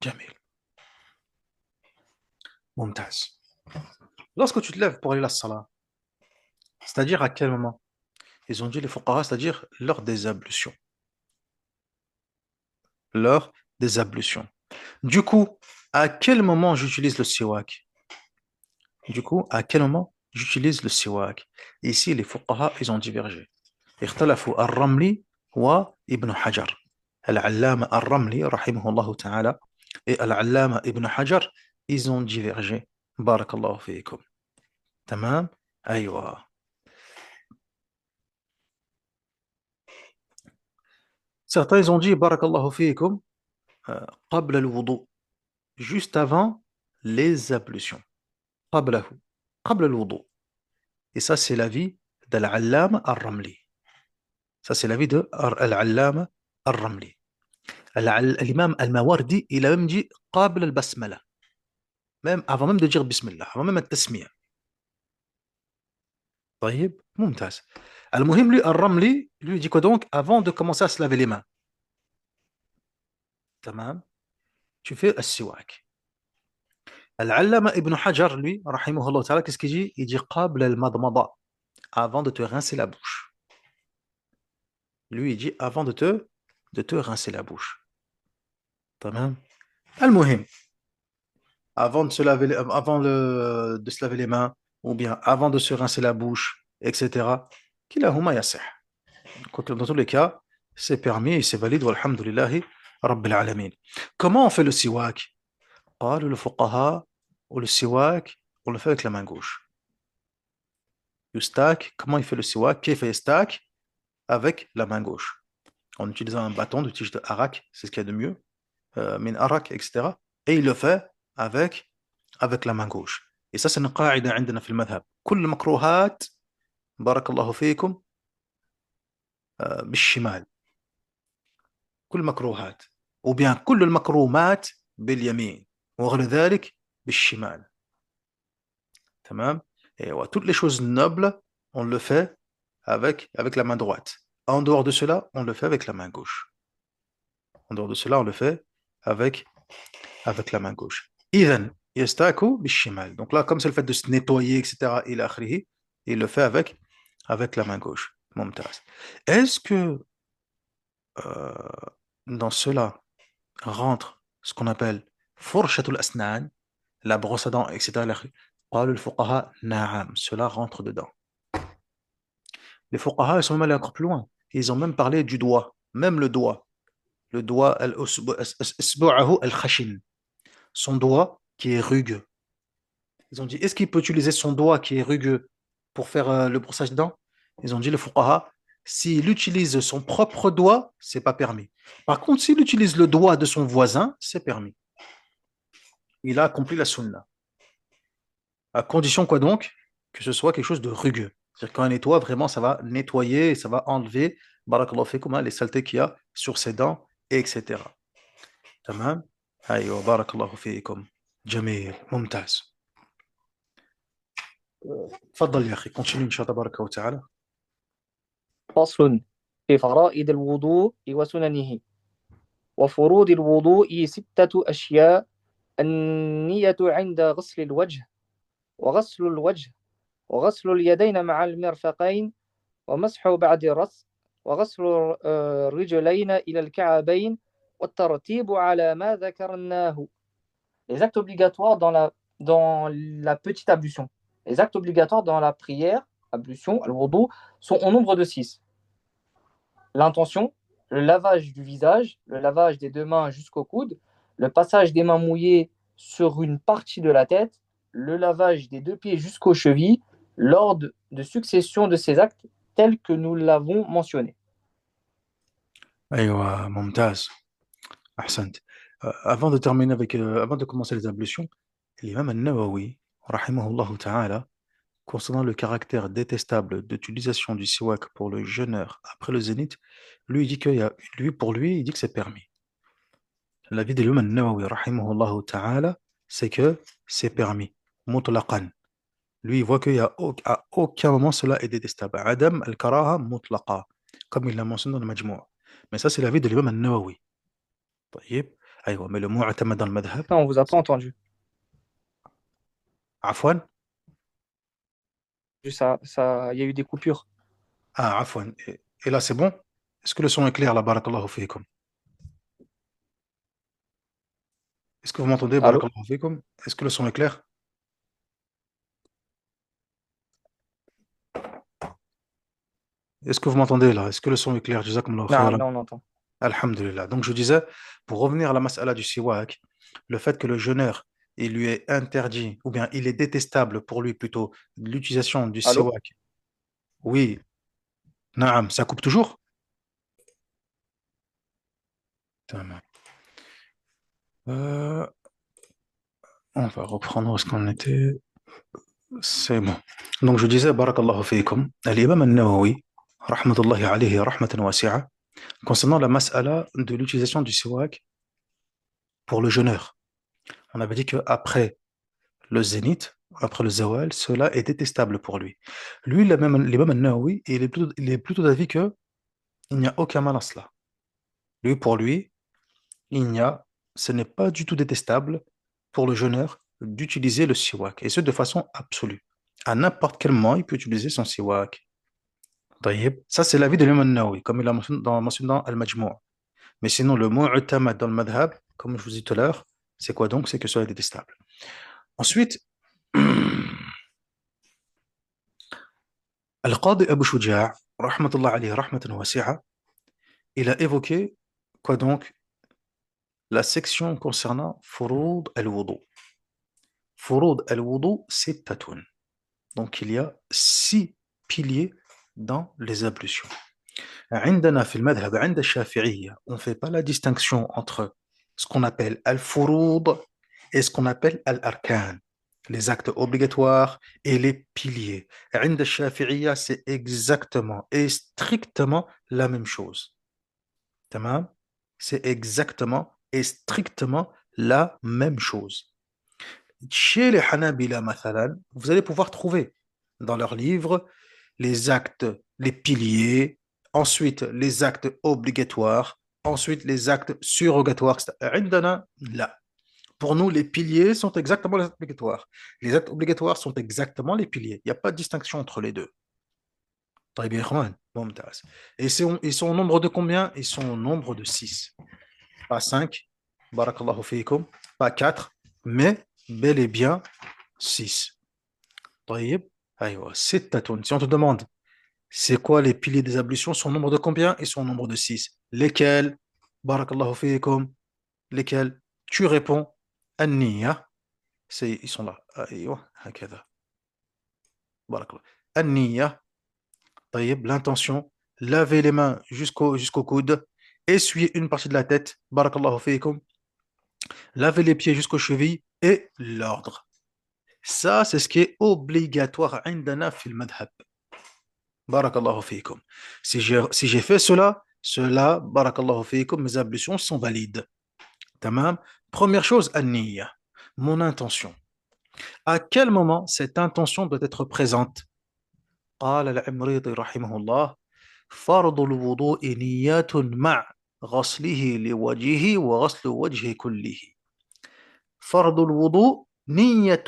جميل ممتاز. Lorsque tu te lèves pour aller à la salat, c'est-à-dire à quel moment? Ils ont dit les fuqaha, c'est-à-dire lors des ablutions. Lors des ablutions. Du coup, à quel moment j'utilise le siwak? Du coup, à quel moment j'utilise le siwak? Ici, les fuqaha, ils ont divergé. اختلفوا الرملي وابن حجر. العلامة الرملي رحمه الله تعالى et العلامة ابن حجر, ils ont divergé. بارك الله فيكم. تمام؟ أيوة. Certains, ils ont dit بارك الله فيكم قبل الوضوء, juste avant les ablutions. قبله, قبل الوضوء. Et ça, c'est l'avis de l'allama al-Ramli. Ça, c'est l'avis de l'allama al-Ramli. L'imam al-Mawardi, il a même dit قبل البسملة. Même avant même de dire Bismillah, avant même de tasmiya. طيب, ممتاز. المهم, lui, al-Ramli, lui dit quoi donc? Avant de commencer à se laver les mains. تمام. Tu fais al-siwak. Al-Allama ibn Hajar, lui, rahimahullah ta'ala, qu'est-ce qu'il dit? Il dit قبل المضمضة, avant de te rincer la bouche. Lui, il dit avant de te rincer la bouche. تمام. المهم, avant de se laver, de se laver les mains, ou bien avant de se rincer la bouche, etc. كلاهما يصح. Dans tous les cas, c'est permis et c'est valide. Walhamdulillahi Rabbil Alamin. Comment on fait le siwak? قالوا الفقهاء, ou le siwak, on le fait avec la main gauche. Yustak, comment il fait le siwak? Qui fait yustak? Avec la main gauche. En utilisant un bâton de tige de harak, c'est ce qu'il y a de mieux, min harak, etc. Et il le fait avec la main gauche. Et ça, c'est une qaïda عندنا في المذهب. كل المكروهات بارك الله فيكم بالشمال. كل المكروهات. ou bien كل المكرومات باليمين وغير ذلك بالشمال. تمام. Et ouais, toutes les choses nobles, on le fait avec la main droite. En dehors de cela, on le fait avec la main gauche. En dehors de cela, on le fait avec, avec la main gauche. إذن يستاكو بالشمال. Donc là, comme c'est le fait de se nettoyer, etc., إلى آخره, il le fait avec la main gauche. ممتاز. Est-ce que dans cela rentre ce qu'on appelle fourchatul asnan, la brosse à dents, etc. قالوا الفقهاء نعم, cela rentre dedans. Les fuqaha, ils sont même allés encore plus loin. Ils ont même parlé du doigt, même le doigt al-usbu'ahu al-khashin, son doigt qui est rugueux. Ils ont dit, est-ce qu'il peut utiliser son doigt qui est rugueux pour faire le brossage des dents? Ils ont dit, le fuqaha, s'il utilise son propre doigt, c'est pas permis. Par contre, s'il utilise le doigt de son voisin, c'est permis. Il a accompli la sunna. À condition quoi donc? Que ce soit quelque chose de rugueux. C'est-à-dire qu'un nettoie, vraiment, ça va nettoyer, ça va enlever, barakallahu fikum, les saletés qu'il y a sur ses dents, etc. Tamam? Aïwa, barakallahu fikum. Jamil, mumtaz. تفضل يا أخي, continue إن شاء الله تبارك وتعالى. فصل في فرائض الوضوء وسننه. وفروض الوضوء 6 أشياء: النية عند غسل الوجه، وغسل الوجه، وغسل اليدين مع المرفقين، ومسح بعد الرأس، وغسل الرجلين إلى الكعبين، والترتيب على ما ذكرناه. Les actes obligatoires dans la petite ablution. Les actes obligatoires dans la prière, ablution, al-wudu, sont au nombre de 6. L'intention, le lavage du visage, le lavage des 2 mains jusqu'au coude, le passage des mains mouillées sur une partie de la tête, le lavage des 2 pieds jusqu'aux chevilles, l'ordre de succession de ces actes tels que nous l'avons mentionné. Aïwa, mumtaz. Ahsant. Avant de terminer avant de commencer les ablutions, l'imam al-Nawawi, rahimahullah ta'ala, concernant le caractère détestable d'utilisation du siwak pour le jeûneur après le zénith, lui, il dit que pour lui, il dit que c'est permis. L'avis de l'imam Nawawi, rahimahullah ta'ala, c'est que c'est permis, mutlaqan. Lui, il voit à aucun moment cela est détestable. Adam al-karaha mutlaqa, comme il l'a mentionné dans le Majmou'. Mais ça, c'est l'avis de l'imam Nawawi. طيب. أيوة. Mais le mu'tamad dans le madhab, Non, on vous a pas entendu. afwan. Il y a eu des coupures. Ah, afwan. Et là, c'est bon? Est-ce que le son est clair là, barakallahu fiikum? Est-ce que vous m'entendez, Allô? barakallahu fiikum? Est-ce que le son est clair? Est-ce que vous m'entendez là? Est-ce que le son est clair? Jazakumullahu Non, khairan. là, on entend. Alhamdulillah. Donc, je disais, pour revenir à la mas'ala du siwak, le fait que le jeûneur, il lui est interdit, ou bien il est détestable pour lui plutôt, l'utilisation du Allô? siwak. Oui, naam, ça coupe toujours? Tamam. Euh, on va reprendre où ce qu'on était. C'est bon. Donc, je disais, barakallahu fiikum, l'imam al-Nawawi, rahmatullahi alayhi, rahmatan wasi'a, concernant la mas'ala de l'utilisation du siwak pour le jeûneur. On avait dit qu'après le zénith, après le zawal, cela est détestable pour lui. Lui, l'imam al-Nawawi, il est plutôt d'avis qu'il n'y a aucun mal à cela. Lui, pour lui, il n'y a, ce n'est pas du tout détestable pour le jeûneur d'utiliser le siwak, et ce de façon absolue. À n'importe quel moment, il peut utiliser son siwak. طيب. Ça, c'est l'avis de l'imam al-Nawawi, comme il l'a mentionné dans Al-Majmou'. Mais sinon, le mu'tamad dans le madhab, comme je vous ai dit tout à l'heure, c'est quoi donc? C'est que cela est détestable. Ensuite, Al-Qadi Abu Shuja', rahmatullah alayhi, rahmatan wasi'a, il a évoqué quoi donc? La section concernant Furud al-Wudu. Furud al-Wudu, c'est tatoun. Donc il y a 6 piliers dans les ablutions. عندنا في المذهب عند الشافعية, on ne fait pas la distinction entre ce qu'on appelle al-furud et ce qu'on appelle al-arkan, les actes obligatoires et les piliers. عند الشافعية, c'est exactement et strictement la même chose. Tamam? C'est exactement et strictement la même chose. Chez les Hanabila, mathalan, vous allez pouvoir trouver dans leurs livres les actes, les piliers, ensuite les actes obligatoires, ensuite les actes surrogatoires, etc. عندنا, là. Pour nous, les piliers sont exactement les actes obligatoires. Les actes obligatoires sont exactement les piliers. Il n'y a pas de distinction entre les deux. طيب يا إخوان, ممتاز. Et ils sont au nombre de combien? Ils sont au nombre de 6. Pas 5, barakallahu fiikum, pas 4, mais bel et bien 6. طيب. أيوة, 6. Si on te demande c'est quoi les piliers des ablutions, sont au nombre de combien? Ils sont au nombre de 6. Lesquels? Barakallahu fiikum. Lesquels? Tu réponds An-Niyya. Ils sont là. أيوة, هكذا. Barakallahu. An-Niyya. طيب, l'intention. Laver les mains jusqu'au coude. Essuyer une partie de la tête. Barakallahu fiikum. Laver les pieds jusqu'aux chevilles. Et l'ordre. Ça, c'est ce qui est obligatoire عندنا في المذهب. Barakallahu fiikum. Si j'ai fait cela, barakallahu fiikum, mes ablutions sont valides. Tamam. Première chose, an-niyya, mon intention. À quel moment cette intention doit être présente? قال العمريطي رحمه الله فرض الوضوء نيات مع غسله لوجهه وغسل وجهه كله. فرض الوضوء نية.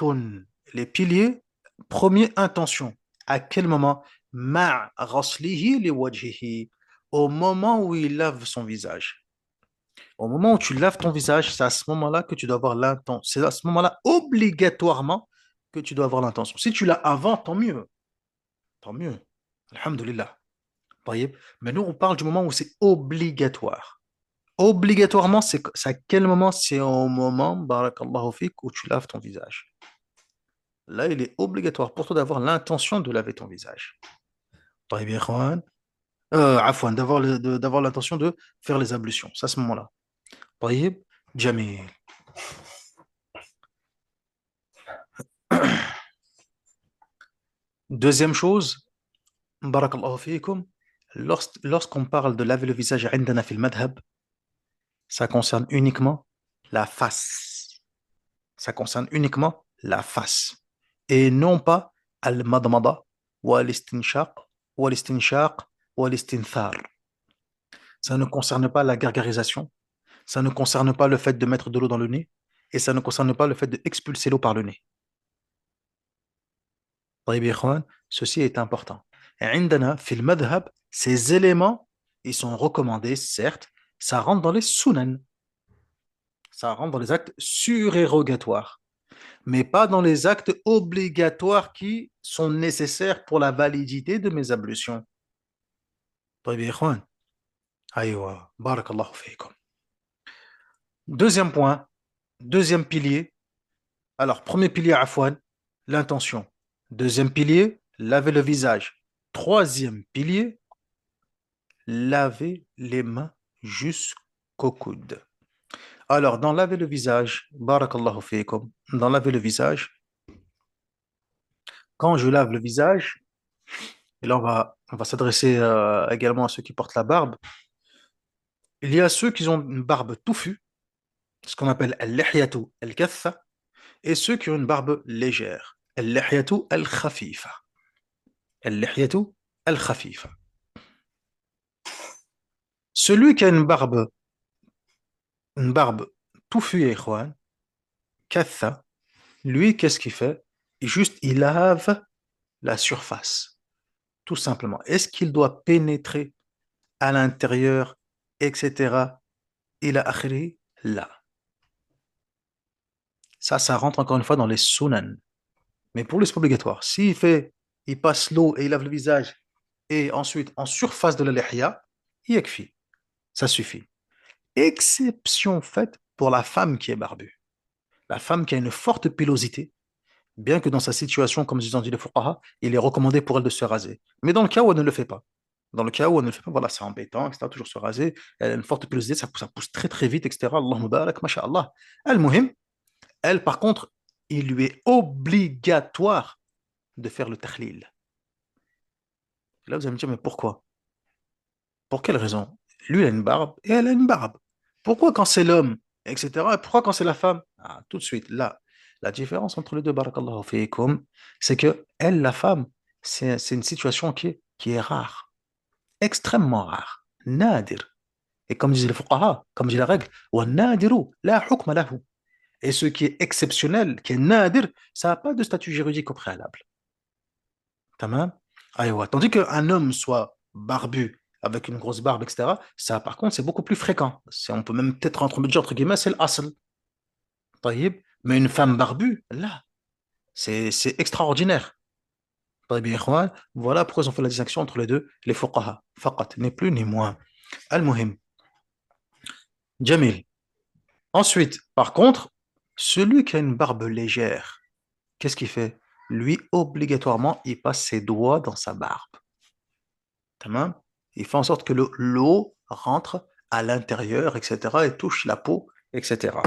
Les piliers, premier, intention. À quel moment? مع غسله لوجهه. Au moment où il lave son visage. Au moment où tu laves ton visage, c'est à ce moment-là que tu dois avoir l'intention. C'est à ce moment-là, obligatoirement, que tu dois avoir l'intention. Si tu l'as avant, tant mieux. Tant mieux. Alhamdulillah. طيب. Mais nous, on parle du moment où c'est obligatoire. Obligatoirement, c'est à quel moment? C'est au moment, barakallahu fik, où tu laves ton visage. Là, il est obligatoire pour toi d'avoir l'intention de laver ton visage. طيب يا إخوان. عفوا, d'avoir l'intention de faire les ablutions. C'est à ce moment-là. طيب. Jamil. Deuxième chose, barakallahu fikum, lorsqu'on parle de laver le visage عندنا في المذهب, ça concerne uniquement la face. Ça concerne uniquement la face. Et non pas al-madmada, ou al-istinshaq, ou al-istinshaq, ou al-istinthar. Ça ne concerne pas la gargarisation, ça ne concerne pas le fait de mettre de l'eau dans le nez, et ça ne concerne pas le fait d'expulser l'eau par le nez. طيب يا إخوان, ceci est important. Et عندنا في المذهب, ces éléments, ils sont recommandés, certes, ça rentre dans les sunan, ça rentre dans les actes surérogatoires, mais pas dans les actes obligatoires qui sont nécessaires pour la validité de mes ablutions. طيب يا إخوان, أيوة, بارك الله فيكم. Deuxième point, deuxième pilier. Alors, premier pilier, Afwan, l'intention. Deuxième pilier, laver le visage. Troisième pilier, laver les mains jusqu'au coude. Alors, dans laver le visage, barakallahu fikum, dans laver le visage, quand je lave le visage, et là on va s'adresser également à ceux qui portent la barbe, il y a ceux qui ont une barbe touffue, ce qu'on appelle al-lihyatu al-katha, et ceux qui ont une barbe légère, al-lihyatu al-khafifa. Al-lihyatu al-khafifa. Celui qui a une barbe touffue, ikhwan, katha, lui, qu'est-ce qu'il fait? Il lave la surface, tout simplement. Est-ce qu'il doit pénétrer à l'intérieur, etc. Il a akhiri? Là. Ça rentre encore une fois dans les sunan. Mais pour lui, c'est pas obligatoire. Il passe l'eau et il lave le visage, et ensuite, en surface de la lihya, yakfi. Ça suffit. Exception faite pour la femme qui est barbue. La femme qui a une forte pilosité, bien que dans sa situation, comme ils ont dit les fuqaha, il est recommandé pour elle de se raser. Mais dans le cas où elle ne le fait pas, dans le cas où elle ne le fait pas, voilà, c'est embêtant, etc. Toujours se raser, elle a une forte pilosité, ça pousse très très vite, etc. Allahumma barak, masha'Allah. Al-Muhim, elle, par contre, il lui est obligatoire de faire le tahlil. Là, vous allez me dire, mais pourquoi? Pour quelle raison? Lui, il a une barbe et elle a une barbe. Pourquoi quand c'est l'homme, etc. Et pourquoi quand c'est la femme? Ah, tout de suite, là, la différence entre les deux, barakallahu fiikum, c'est que elle, la femme, c'est une situation qui est rare, extrêmement rare, nadir. Et comme disent les fuqaha, comme dit la règle, wa nadiru la hukma lahu. Et ce qui est exceptionnel, qui est nadir, ça n'a pas de statut juridique au préalable. Tamam? Aïwa. Tandis qu'un homme soit barbu, avec une grosse barbe, etc., ça, par contre, c'est beaucoup plus fréquent. On peut même peut-être dire, entre guillemets, c'est l'asl. Taïb. Mais une femme barbue, là, c'est extraordinaire. Taïb, ya ikhwan. Voilà pourquoi ils ont fait la distinction entre les deux, les fuqaha. Faqat, ni plus ni moins. Al-muhim. Jamil. Ensuite, par contre, celui qui a une barbe légère, qu'est-ce qu'il fait? Lui, obligatoirement, il passe ses doigts dans sa barbe. Tamam. Il fait en sorte que l'eau rentre à l'intérieur, etc., et touche la peau, etc.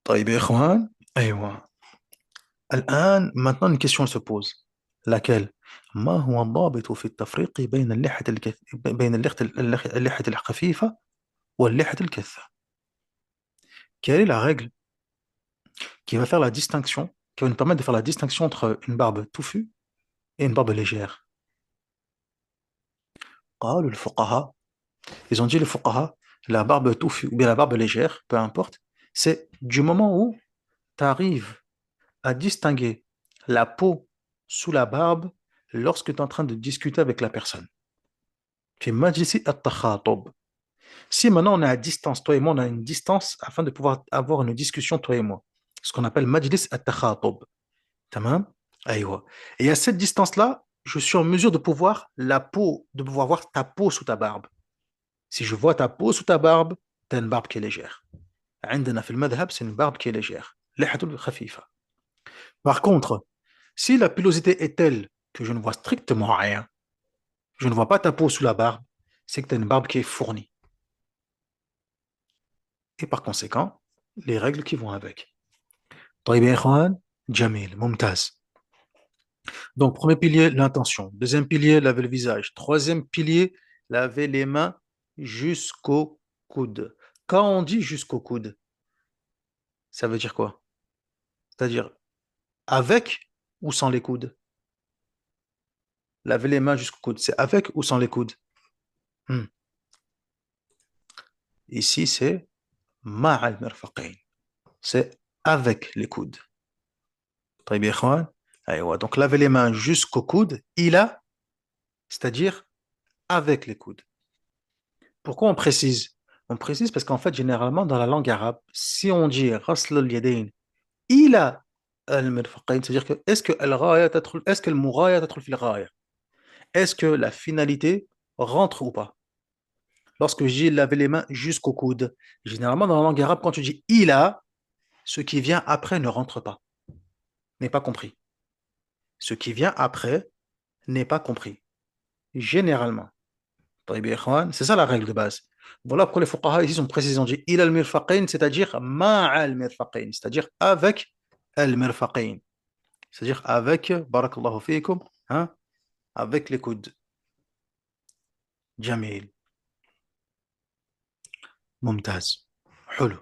طيب يا إخوان. أيوة. Maintenant, une question se pose. Laquelle? ما هو الضابط في التفريق بين اللحية الخفيفة واللحية الكثة؟ Quelle est la règle qui va faire la distinction, qui va nous permettre de faire la distinction entre une barbe touffue et une barbe légère? قالوا الفقهاء, ils ont dit les fuqaha, la barbe touffue ou bien la barbe légère, peu importe, c'est du moment où tu arrives à distinguer la peau sous la barbe lorsque tu es en train de discuter avec la personne. Fi majlisi at-takhatub. Si maintenant on est à distance, toi et moi, on a une distance afin de pouvoir avoir une discussion, toi et moi, ce qu'on appelle majlis at-takhatub. Tamam? Aïwa. Et à cette distance-là, je suis en mesure de pouvoir voir ta peau sous ta barbe. Si je vois ta peau sous ta barbe, tu as une barbe qui est légère. عندنا في المذهب, c'est une barbe qui est légère. لحية خفيفة. Par contre, si la pilosité est telle que je ne vois strictement rien, je ne vois pas ta peau sous la barbe, c'est que tu as une barbe qui est fournie. Et par conséquent, les règles qui vont avec. طيب يا إخوان, Jamil, ممتاز. Donc, premier pilier, l'intention. Deuxième pilier, laver le visage. Troisième pilier, laver les mains jusqu'au coude. Quand on dit jusqu'au coude, ça veut dire quoi? C'est-à-dire avec ou sans les coudes? Laver les mains jusqu'au coude, c'est avec ou sans les coudes? Hmm. Ici, c'est ma'al mirfaqayn. C'est avec les coudes. Très bien, ikhwan. Aïwa. Donc, laver les mains jusqu'au coude, il a, c'est-à-dire avec les coudes. Pourquoi on précise? On précise parce qu'en fait, généralement, dans la langue arabe, si on dit ghasl al-yadayn ila al-mirfaqayn, c'est-à-dire que est-ce que le mughaya tadkhul fil ghaya? Est-ce que la finalité rentre ou pas? Lorsque je dis laver les mains jusqu'au coude, généralement, dans la langue arabe, quand tu dis ila, ce qui vient après ne rentre pas, n'est pas compris. Ce qui vient après n'est pas compris, généralement. طيب يا إخوان, c'est ça la règle de base. Voilà pourquoi les fuqaha ici sont précisés, on dit il al-mirfaqayn, c'est-à-dire ma'a al-mirfaqayn, c'est-à-dire avec al-mirfaqayn, c'est-à-dire avec, barakallahu fiikum, hein, avec les coudes. Jamil, mumtaz, حلو.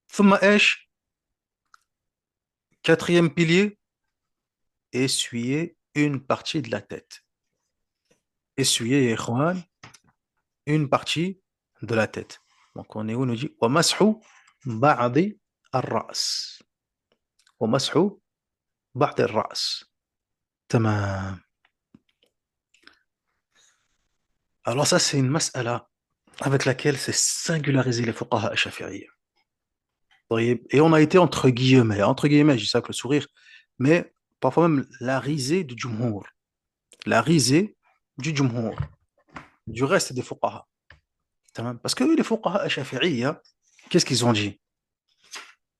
ثم ايش? Quatrième pilier, essuyer une partie de la tête. Essuyer, ya إخوان, une partie de la tête. Donc on est où? On nous dit ومسح بعض الرأس. ومسح بعض الرأس. تمام. Alors ça, c'est une mas'ala avec laquelle c'est singularisé les fuqaha shafi'iyya. Et on a été entre guillemets, je dis ça avec le sourire, mais parfois même la risée du jumhur. La risée du jumhur, du reste des fuqaha. Tamam. Parce que eux, les fuqaha shafi'iyya, qu'est-ce qu'ils ont dit?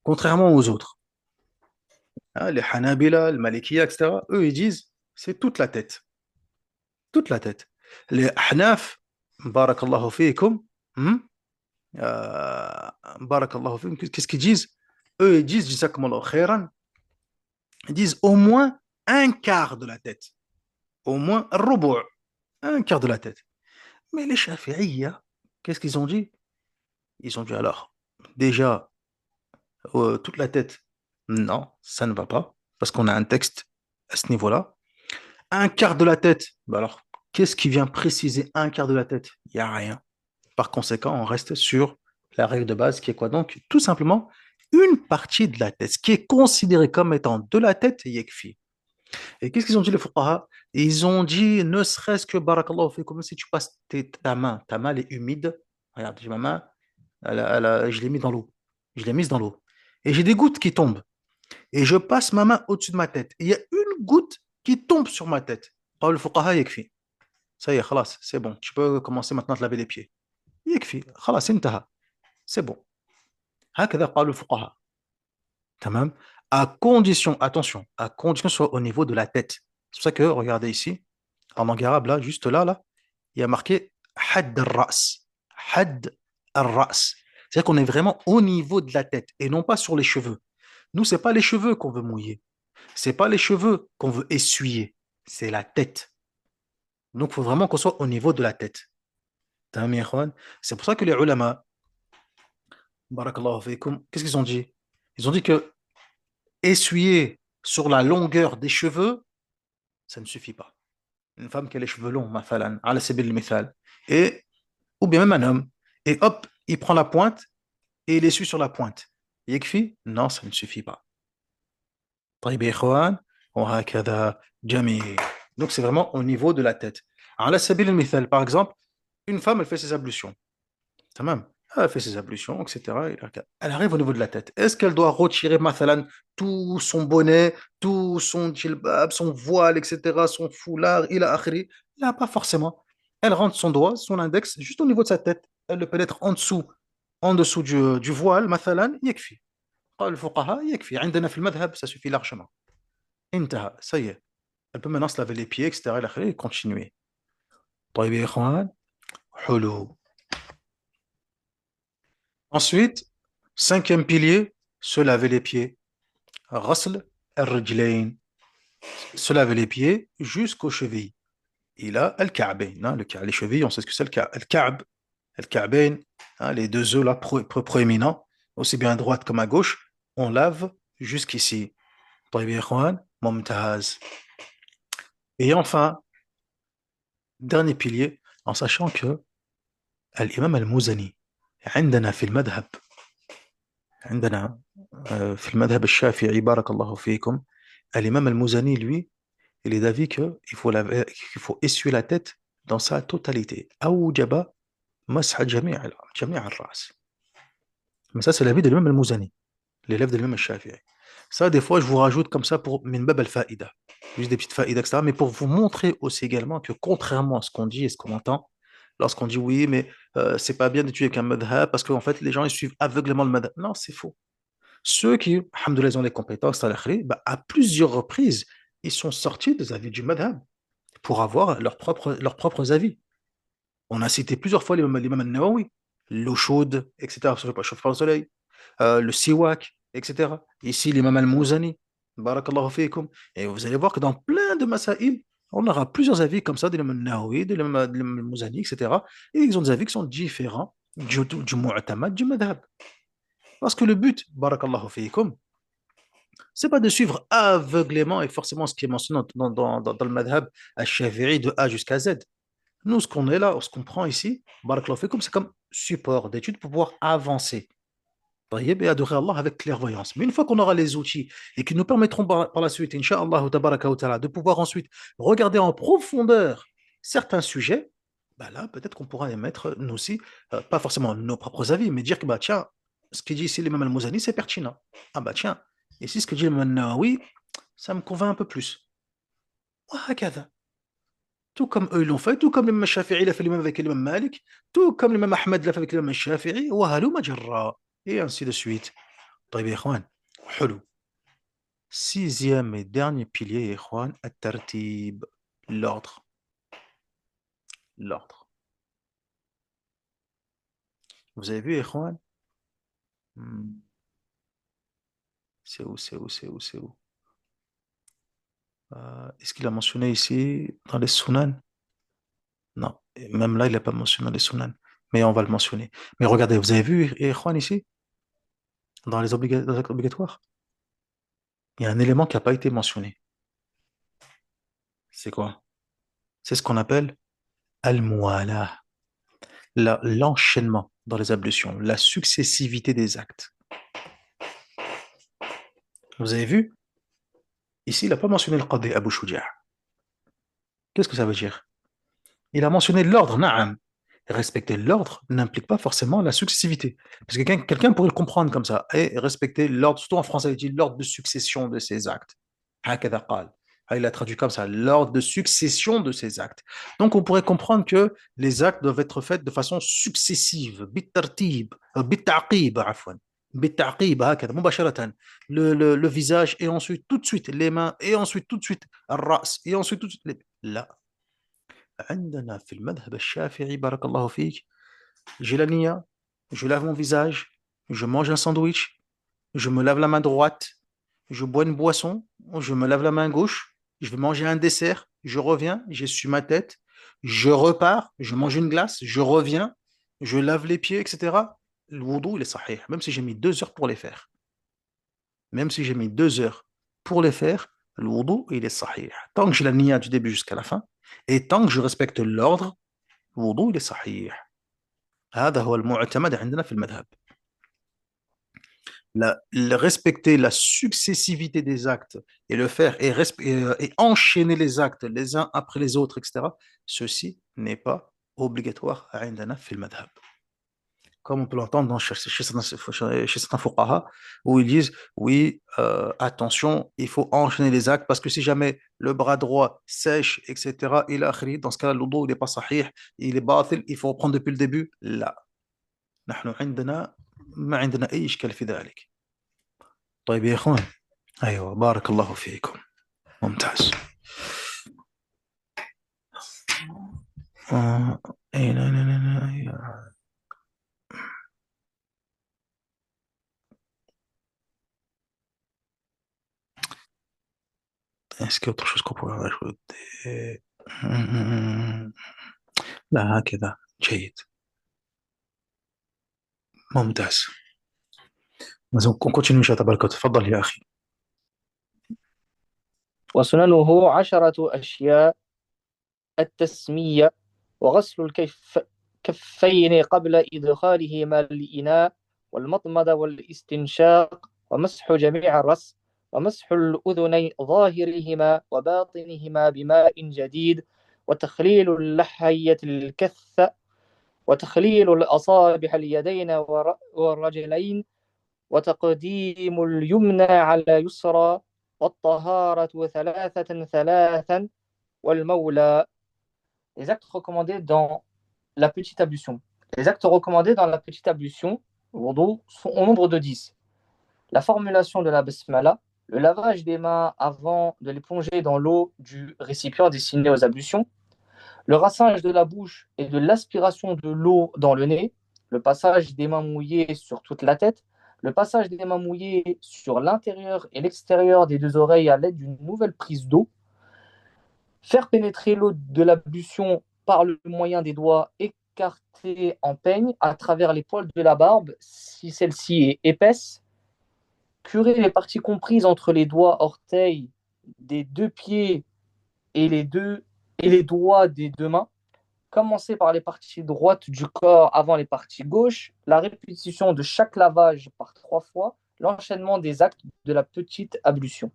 Contrairement aux autres, hein, les hanabila, les malikiya, etc., eux, ils disent, c'est toute la tête. Toute la tête. Les hanaf, barakallahu fiikum, hmm, euh, barakallahu fiikum, qu'est-ce qu'ils disent? Eux, ils disent, jazakumullahu khairan, ils disent au moins un quart de la tête. Au moins un quart de la tête. Mais les shafi'iyya, qu'est-ce qu'ils ont dit? Ils ont dit alors, déjà, toute la tête, non, ça ne va pas, parce qu'on a un texte à ce niveau-là. Un quart de la tête, bah alors, qu'est-ce qui vient préciser un quart de la tête? Il n'y a rien. Par conséquent, on reste sur la règle de base qui est quoi? Donc, tout simplement, une partie de la tête, ce qui est considéré comme étant de la tête, yakfi. Et qu'est-ce qu'ils ont dit les fuqaha? Ils ont dit, ne serait-ce que, barakallahu fikum, si tu passes ta main elle est humide, regarde, j'ai ma main, je l'ai mis dans l'eau. Je l'ai mise dans l'eau. Et j'ai des gouttes qui tombent. Et je passe ma main au-dessus de ma tête. Et il y a une goutte qui tombe sur ma tête. قالوا الفقهاء يكفي. Ça y est, خلاص, c'est bon. Tu peux commencer maintenant à te laver les pieds. يكفي. خلاص انتهى. C'est bon. هكذا قالوا الفقهاء. تمام. À condition, attention, à condition que ce soit au niveau de la tête. C'est pour ça que, regardez ici, en langue arabe, là, juste là, il y a marqué had al-ras. Had al-ras. C'est-à-dire qu'on est vraiment au niveau de la tête et non pas sur les cheveux. Nous, c'est pas les cheveux qu'on veut mouiller. C'est pas les cheveux qu'on veut essuyer. C'est la tête. Donc, il faut vraiment qu'on soit au niveau de la tête. Tamam, ya ikhwan. C'est pour ça que les ulama, barakallahu fikum, qu'est-ce qu'ils ont dit? Ils ont dit que essuyer sur la longueur des cheveux, ça ne suffit pas. Une femme qui a les cheveux longs, mafalan, ala sabil al-mithal, et, ou bien même un homme, et hop, il prend la pointe et il essuie sur la pointe. Yakfi? Non, ça ne suffit pas. طيب يا إخوان وهكذا جميل. Donc c'est vraiment au niveau de la tête. على سبيل المثال, par exemple, une femme, elle fait ses ablutions. Tamam. Elle fait ses ablutions, etc. Elle arrive au niveau de la tête. Est-ce qu'elle doit retirer, mathalan, tout son bonnet, tout son djilbab, son voile, etc., son foulard, il a akhri? Là, pas forcément. Elle rentre son doigt, son index, juste au niveau de sa tête. Elle le pénètre en dessous du voile, mathalan, yakfi. قال الفقهاء يكفي عندنا في المذهب ça suffit largement. انتهى, ça y est. Elle peut maintenant se laver les pieds, etc. et continuer. طيب يا إخوان حلو. Ensuite, cinquième pilier, se laver les pieds. غسل الرجلين, se laver les pieds jusqu'aux chevilles. Il a al-ka'bayn, hein, les chevilles, on sait ce que c'est al-ka'bayn, hein, les deux œufs là proéminents, aussi bien à droite comme à gauche, on lave jusqu'ici. طيب يا إخوان, ممتاز. Et enfin, dernier pilier, en sachant que الإمام المزني عندنا في المذهب عندنا في المذهب الشافعي بارك الله فيكم, الإمام المزني lui il est d'avis qu'il faut essuyer la tête dans sa totalité. أوجب مسح جميع الرأس. Mais ça, c'est l'avis de l'imam al-Mouzani, l'élève de l'imam al-Shafi'i. Ça, des fois, je vous rajoute comme ça pour min bab al-fa'ida. Juste des petites fa'idas, etc. Mais pour vous montrer aussi également que contrairement à ce qu'on dit et ce qu'on entend, lorsqu'on dit oui, mais c'est pas bien d'étudier qu'un madhab parce qu'en fait, les gens ils suivent aveuglément le madhab. Non, c'est faux. Ceux qui, alhamdoulilah, ils ont les compétences, bah, à plusieurs reprises, ils sont sortis des avis du madhab pour avoir leurs propres avis. On a cité plusieurs fois l'imam al-Nawawi, l'eau chaude, etc. Ça ne pas chauffer par le soleil, le siwak, etc. Ici, l'imam al-Mouzani, barakallahu fikum. Et vous allez voir que dans plein de masaïl, on aura plusieurs avis comme ça de l'imam al-Nawawi, de l'imam al-Mouzani, etc. Et ils ont des avis qui sont différents du mu'tamad, du madhab. Parce que le but, barakallahu fikum, c'est pas de suivre aveuglément et forcément ce qui est mentionné dans le madhab al-Shafi'i de A jusqu'à Z. Nous, ce qu'on est là, ce qu'on prend ici, barakallahu fikum, c'est comme support d'étude pour pouvoir avancer. طيب, et adorer Allah avec clairvoyance. Mais une fois qu'on aura les outils et qui nous permettront par la suite, Inch'Allah, tabaraka wa ta'ala, de pouvoir ensuite regarder en profondeur certains sujets, bah là, peut-être qu'on pourra émettre, nous aussi, pas forcément nos propres avis, mais dire que, bah, tiens, ce qu'il dit ici l'imam al-Mouzani, c'est pertinent. Ah, bah, tiens, ici, ce que dit l'imam al-Nawawi, ça me convainc un peu plus. وهكذا. Tout comme eux ils l'ont fait, tout comme l'imam Shafi'i l'a fait lui-même avec l'imam Malik, tout comme l'imam Ahmed l'a fait avec l'imam Shafi'i, وهلم جرا. Et ainsi de suite. طيب يا إخوان, حلو. Sixième et dernier pilier, يا إخوان, الترتيب, l'ordre. L'ordre. Vous avez vu, يا إخوان? Hmm, c'est où, c'est où, c'est où, c'est où? Est-ce qu'il a mentionné ici dans les sunan? Non, et même là, il n'a pas mentionné dans les sunan. Mais on va le mentionner. Mais regardez, vous avez vu, يا إخوان, ici, dans les dans les actes obligatoires, il y a un élément qui n'a pas été mentionné. C'est quoi? C'est ce qu'on appelle al-muwala, l'enchaînement dans les ablutions, la successivité des actes. Vous avez vu? Ici, il n'a pas mentionné le qadi Abu Shuja'. Qu'est-ce que ça veut dire? Il a mentionné l'ordre, na'am. Respecter l'ordre n'implique pas forcément la successivité. Parce que quelqu'un pourrait le comprendre comme ça. Et respecter l'ordre, surtout en français, il dit l'ordre de succession de ses actes. Hakadha qal. Ah, il a traduit comme ça, l'ordre de succession de ces actes. Donc on pourrait comprendre que les actes doivent être faits de façon successive, bitartib, bitaqib, afwan. Bitaqib, hakadha, mubasharatan. Le visage et ensuite tout de suite les mains et ensuite tout de suite الرأس et ensuite tout de suite لا. عندنا في المذهب الشافعي بارك الله فيك, j'ai la niya, je lave mon visage, je mange un sandwich, je me lave la main droite, je bois une boisson, je me lave la main gauche, je vais manger un dessert, je reviens, j'essuie ma tête, je repars, je mange une glace, je reviens, je lave les pieds, etc. Le wudu, il est sahih, même si j'ai mis 2 heures pour les faire. Même si j'ai mis 2 heures pour les faire, le wudu, il est sahih. Tant que j'ai la niya du début jusqu'à la fin, et tant que je respecte l'ordre, le wudu, il est sahih. هذا هو المعتمد عندنا في المذهب. Respecter la successivité des actes et le faire et enchaîner les actes les uns après les autres, etc., ceci n'est pas obligatoire à عندنا في المذهب. Comme on peut l'entendre chez certains fuqaha, où ils disent, oui, attention, il faut enchaîner les actes, parce que si jamais le bras droit sèche, etc., dans ce cas-là, le wudu, il n'est pas sahih, il est batil, il faut reprendre depuis le début. Là. نحن عندنا ما عندنا أي إشكال في ذلك. طيب يا إخوان, أيوة, بارك الله فيكم, ممتاز. أي لا لا لا لا. Est-ce qu'il y a autre chose qu'on pourrait rajouter? لا هكذا جيد ممتاز. on continue شاطر بركة تفضل يا أخي. وسننه 10 أشياء: التسمية، وغسل كفين قبل إدخالهما الإناء، والمضمضة والاستنشاق، ومسح جميع الرأس، ومسح الأذنين ظاهرهما وباطنهما بماء جديد، وتخليل اللحية الكث، وتخليل الأصابع اليدين والرجلين، وتقديم اليمنى على يسرى، والطهارة ثلاثة ثلاثا، والمولى. Les actes recommandés dans la petite ablution. Les actes recommandés dans la petite ablution, wudu, sont au nombre de 10. La formulation de la basmala, le lavage des mains avant de les plonger dans l'eau du récipient destiné aux ablutions, le rinçage de la bouche et de l'aspiration de l'eau dans le nez, le passage des mains mouillées sur toute la tête, le passage des mains mouillées sur l'intérieur et l'extérieur des deux oreilles à l'aide d'une nouvelle prise d'eau, faire pénétrer l'eau de l'ablution par le moyen des doigts écartés en peigne à travers les poils de la barbe si celle-ci est épaisse, curer les parties comprises entre les doigts orteils des deux pieds et les doigts des deux mains, commencer par les parties droites du corps avant les parties gauches, la répétition de chaque lavage par 3 fois, l'enchaînement des actes de la petite ablution.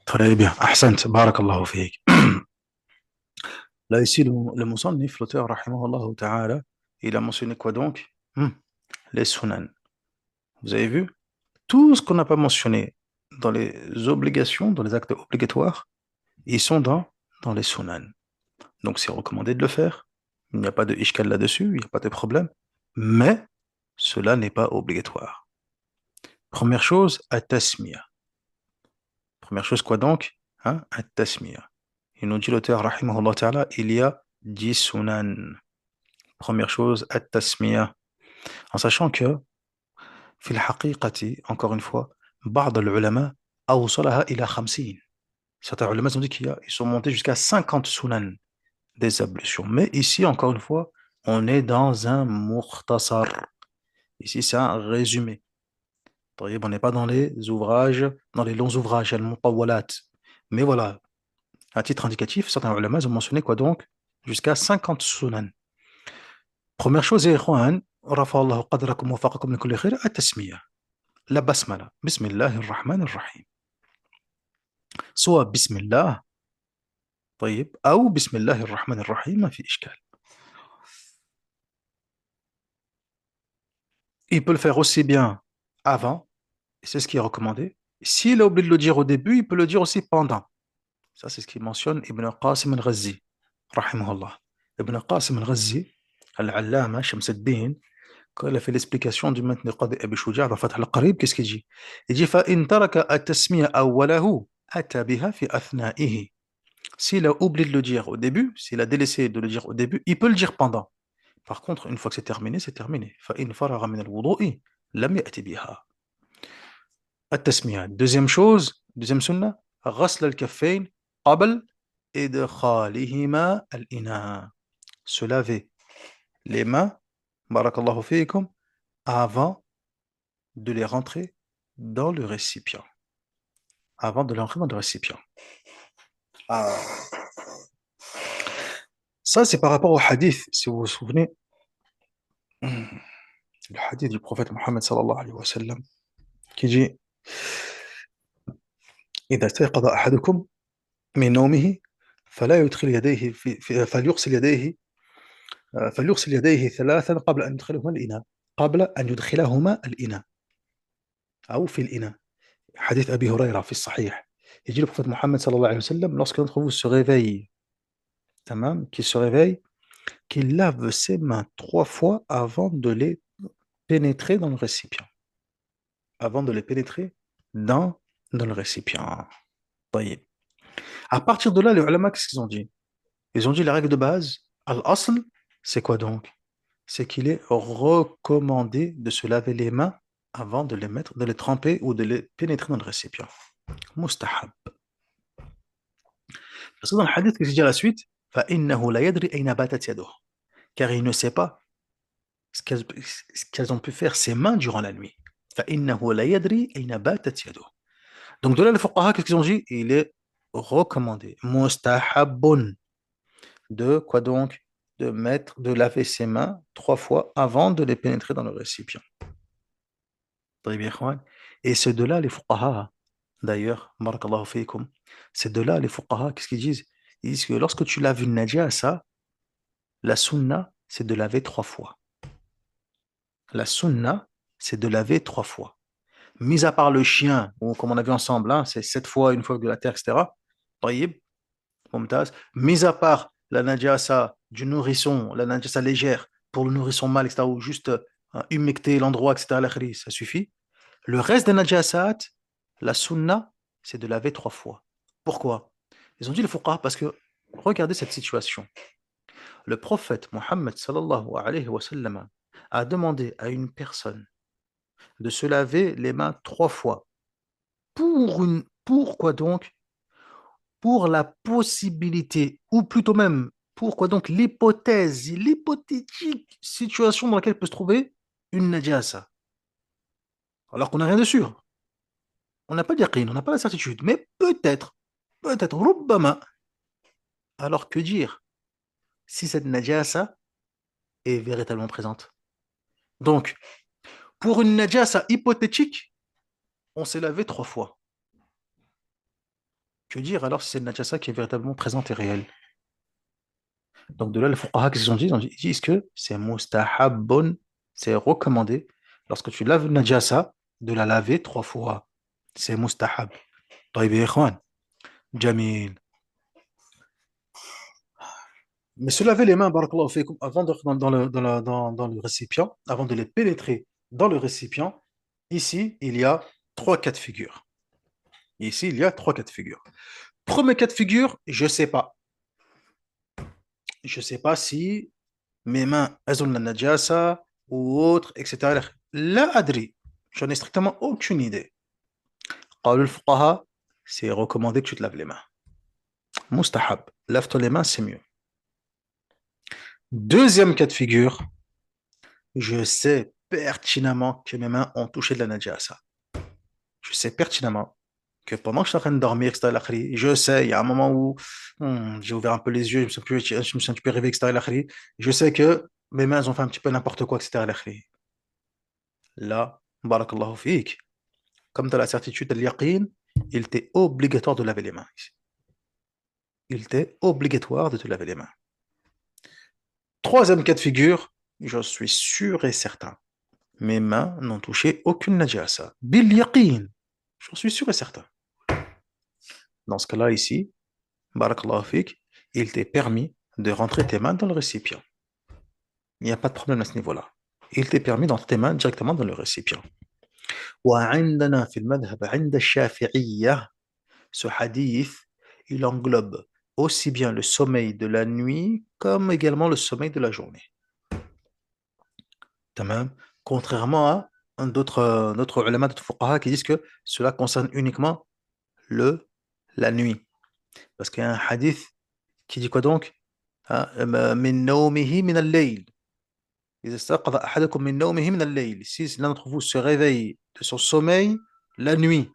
Très bien, أحسنت بارك الله فيك. Là ici le musannif, l'auteur rahimahullah ta'ala, il a mentionné quoi donc? Les sunan. Vous avez vu? Tout ce qu'on n'a pas mentionné dans les obligations, dans les actes obligatoires, ils sont dans les sunan. Donc c'est recommandé de le faire. Il n'y a pas de ishkal là-dessus, il n'y a pas de problème. Mais cela n'est pas obligatoire. Première chose, at-tasmiya. Première chose quoi donc? Hein? At-tasmiya. Il nous dit l'auteur, rahimahullah ta'ala, il y a 10 sunan. Première chose, at-tasmiya. En sachant que, في الحقيقة, encore une fois, بعض العلماء أوصلها إلى 50. Certains ulama ont dit qu'ils sont montés jusqu'à 50 sunan des ablutions. Mais ici, encore une fois, on est dans un mukhtasar. Ici, c'est un résumé. On n'est pas dans les ouvrages, dans les longs ouvrages, al-mutawwalat. Mais voilà, à titre indicatif, certains ulama ont mentionné quoi donc? Jusqu'à 50 sunan. Première chose, ikhwan, رفع الله قدركم ووفقكم لكل خير التسمية. La basmala. Bismillahir Rahmanir Rahim. Soit Bismillah, طيب, ou Bismillahir Rahmanir Rahim, ما في إشكال. Il peut le faire aussi bien avant, et c'est ce qui est recommandé. S'il a oublié de le dire au début, il peut le dire aussi pendant. Ça, c'est ce qu'il mentionne Ibn Qasim al-Ghazi, rahimahullah. Ibn Qasim al-Ghazi, al-Allama, Shams al-Din, quand il a fait l'explication du Matn Qadi Abi Shuja' dans Fath al-Qarib, qu'est-ce qu'il dit? Il dit فَإِن تَرَكَ التَّسْمِيَةَ أَوَّلَهُ أَتَى بِهَا فِي أَثْنَائِهِ. S'il a oublié de le dire au début, s'il a délaissé de le dire au début, il peut le dire pendant. Par contre, une fois que c'est terminé, c'est terminé. فَإِن فَرَغَ مِنَ الْوُضُوءِ لَمْ يَأْتِ بِهَا. التسمية. Deuxième chose, deuxième sunna, غسل الكفين قبل إدخالهما الإناء. Se laver les mains, barakallahu fiikum, avant de les rentrer dans le récipient. Avant de les rentrer dans le récipient. Ah. Ça, c'est par rapport au hadith, si vous vous souvenez, le hadith du prophète Mohammed sallallahu alayhi wa sallam, qui dit إذا استيقظ أحدكم من نومه فلا يدخل يديه فليغسل يديه فليغسل يديه ثلاثا قبل أن يدخلهما الإناء أو في الإناء. Hadith Abi Huraira, في الصحيح. Il dit le prophète Mohammed sallallahu alayhi wa sallam, lorsque d'entre vous se réveille, qu'il se réveille, qu'il lave ses mains 3 fois avant de les pénétrer dans le récipient. Avant de les pénétrer dans le récipient. طيب. À partir de là, les ulama, qu'est-ce qu'ils ont dit? Ils ont dit la règle de base, al-asl, c'est quoi donc? C'est qu'il est recommandé de se laver les mains avant de les mettre, de les tremper ou de les pénétrer dans le récipient. Mustahab. Parce que dans le hadith que j'ai dit à la suite, فَإِنَّهُ لَا يَدْرِي أَيْنَ بَاتَتْ يَدُهُ. Car il ne sait pas ce qu'elles ont pu faire ses mains durant la nuit. فَإِنَّهُ لَا يَدْرِي أَيْنَ بَاتَتْ يَدُهُ. Donc de là, les fuqaha, qu'est-ce qu'ils ont dit? Il est recommandé, mustahabun, de quoi donc? De laver ses mains 3 fois avant de les pénétrer dans le récipient. Très bien, ikhwan. Et c'est de là, les fuqaha, d'ailleurs, barakallahu fikum, c'est de là, les fuqaha, qu'est-ce qu'ils disent? Ils disent que lorsque tu laves une najasa, la sunna, c'est de laver 3 fois. La sunna, c'est de laver 3 fois. Mis à part le chien, ou comme on a vu ensemble, hein, c'est 7 fois, une fois de la terre, etc. Taïb, mumtaz. Mis à part la najasa du nourrisson, la najasa légère pour le nourrisson mâle, etc., ou juste humecter l'endroit, etc., ça suffit. Le reste des najasat, la sunna, c'est de laver 3 fois. Pourquoi? Ils ont dit le fuqaha parce que regardez cette situation. Le prophète Mohammed sallallahu alayhi wa sallam a demandé à une personne de se laver les mains 3 fois. Pourquoi donc? Pour la possibilité, ou plutôt même, pourquoi donc l'hypothétique situation dans laquelle peut se trouver une najasa. Alors qu'on n'a rien de sûr. On n'a pas d'yaqin, on n'a pas la certitude, mais peut-être, rubbama. Alors que dire si cette najasa est véritablement présente? Donc, pour une najasa hypothétique, on s'est lavé 3 fois. Que dire alors si c'est une najasa qui est véritablement présente et réelle? Donc de là, les fuqaha, qu'est-ce qu'ils ont dit? Ils disent que c'est mustahabun, c'est recommandé, lorsque tu laves une najasa, de la laver 3 fois. C'est mustahab. طيب يا إخوان جميل. Mais se laver les mains, barakallahu fikum, avant de rentrer dans le récipient, avant de les pénétrer dans le récipient, ici, il y a 3 cas de figure. Ici, il y a 3 cas de figure. Premier cas de figure, je ne sais pas. Je ne sais pas si mes mains, elles ont de la najasa ou autre, etc. La adri, j'en ai strictement aucune idée. قالوا الفقهاء, c'est recommandé que tu te laves les mains. Mustahab, lave-toi les mains, c'est mieux. Deuxième cas de figure, je sais pertinemment que mes mains ont touché de la najasa. Je sais pertinemment que pendant que je suis en train de dormir, etc., je sais, il y a un moment où j'ai ouvert un peu les yeux, je me suis un petit peu réveillé, etc., je sais que mes mains ont fait un petit peu n'importe quoi, etc. Là, barakallahu fiik, comme tu as la certitude, le yaqin, il t'est obligatoire de laver les mains. Il t'est obligatoire de te laver les mains. Troisième cas de figure, je suis sûr et certain. Mes mains n'ont touché aucune najasa. Bil yaqin. J'en suis sûr et certain. Dans ce cas-là, ici, barakallahu fik, il t'est permis de rentrer tes mains dans le récipient. Il n'y a pas de problème à ce niveau-là. Il t'est permis d'entrer tes mains directement dans le récipient. وعندنا في المذهب عند الشافعية, ce hadith, il englobe aussi bien le sommeil de la nuit comme également le sommeil de la journée. Tamam. Contrairement à d'autres ulama, d'autres fuqaha qui disent que cela concerne uniquement la nuit. Parce qu'il y a un hadith qui dit quoi donc? من نومه من الليل. إذا استيقظ أحدكم من نومه من الليل. Si l'un d'entre vous se réveille de son sommeil la nuit.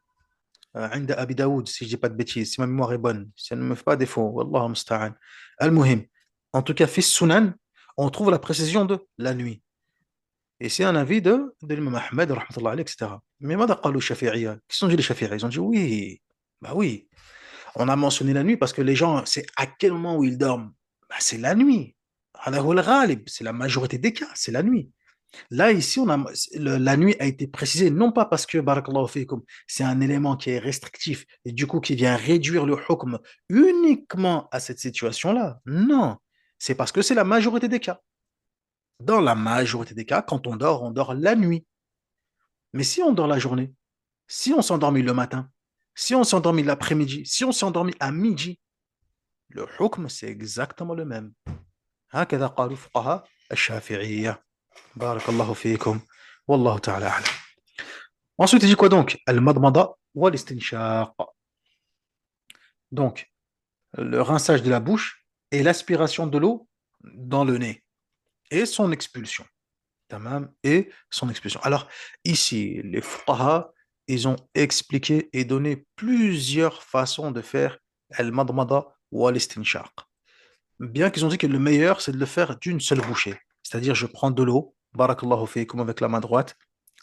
عند أبي داود, si je dis pas de bêtises, si ma mémoire est bonne, si elle ne me fait pas défaut, wallahu musta'an. Al-Muhim. En tout cas, fils Sunan, on trouve la précision de la nuit. Et c'est un avis de l'imam Ahmed, rahmatullah alayhi, etc. Mais ماذا قالوا الشافعية? Qui sont dit les Shafi'is? Ils ont dit oui, bah oui. On a mentionné la nuit parce que les gens, c'est à quel moment où ils dorment? Bah, c'est la nuit. هذا هو الغالب. C'est la majorité des cas, c'est la nuit. Là, ici, la nuit a été précisée, non pas parce que, barakallahu fikum, c'est un élément qui est restrictif et du coup qui vient réduire le hukm uniquement à cette situation-là. Non, c'est parce que c'est la majorité des cas. Dans la majorité des cas, quand on dort la nuit. Mais si on dort la journée, si on s'endormit le matin, si on s'endormit l'après-midi, si on s'endormit à midi, le hukm, c'est exactement le même. هكذا قالوا الفقهاء الشافعية. بارك الله فيكم والله تعالى أعلم. Ensuite, il dit quoi donc? Al-madmada wa l'istinshaq. Donc, le rinçage de la bouche et l'aspiration de l'eau dans le nez et son expulsion. Tamam, et son expulsion. Alors, ici, les fuqaha, ils ont expliqué et donné plusieurs façons de faire al-madmada ou al-istinshaq. Bien qu'ils ont dit que le meilleur, c'est de le faire d'une seule bouchée. C'est-à-dire, je prends de l'eau, barakallahu fikum, avec la main droite,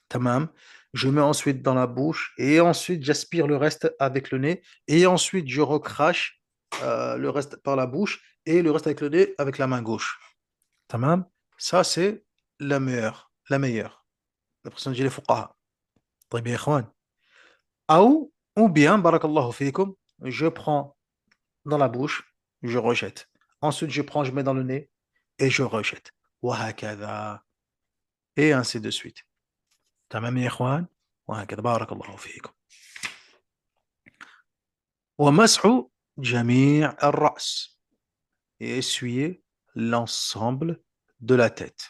tamam, je mets ensuite dans la bouche et ensuite j'aspire le reste avec le nez et ensuite je recrache le reste par la bouche et le reste avec le nez avec la main gauche. Tamam, ça c'est la meilleure. D'après ce que dit les fuqaha. طيب يا إخوان. Ou bien, barakallahu fikum, je prends dans la bouche, je rejette. Ensuite, je prends, je mets dans le nez et je rejette. وهكذا. Et ainsi de suite. تمام يا إخوان. وهكذا بارك الله فيكم. ومسح جميع الرأس. Et essuyer l'ensemble de la tête.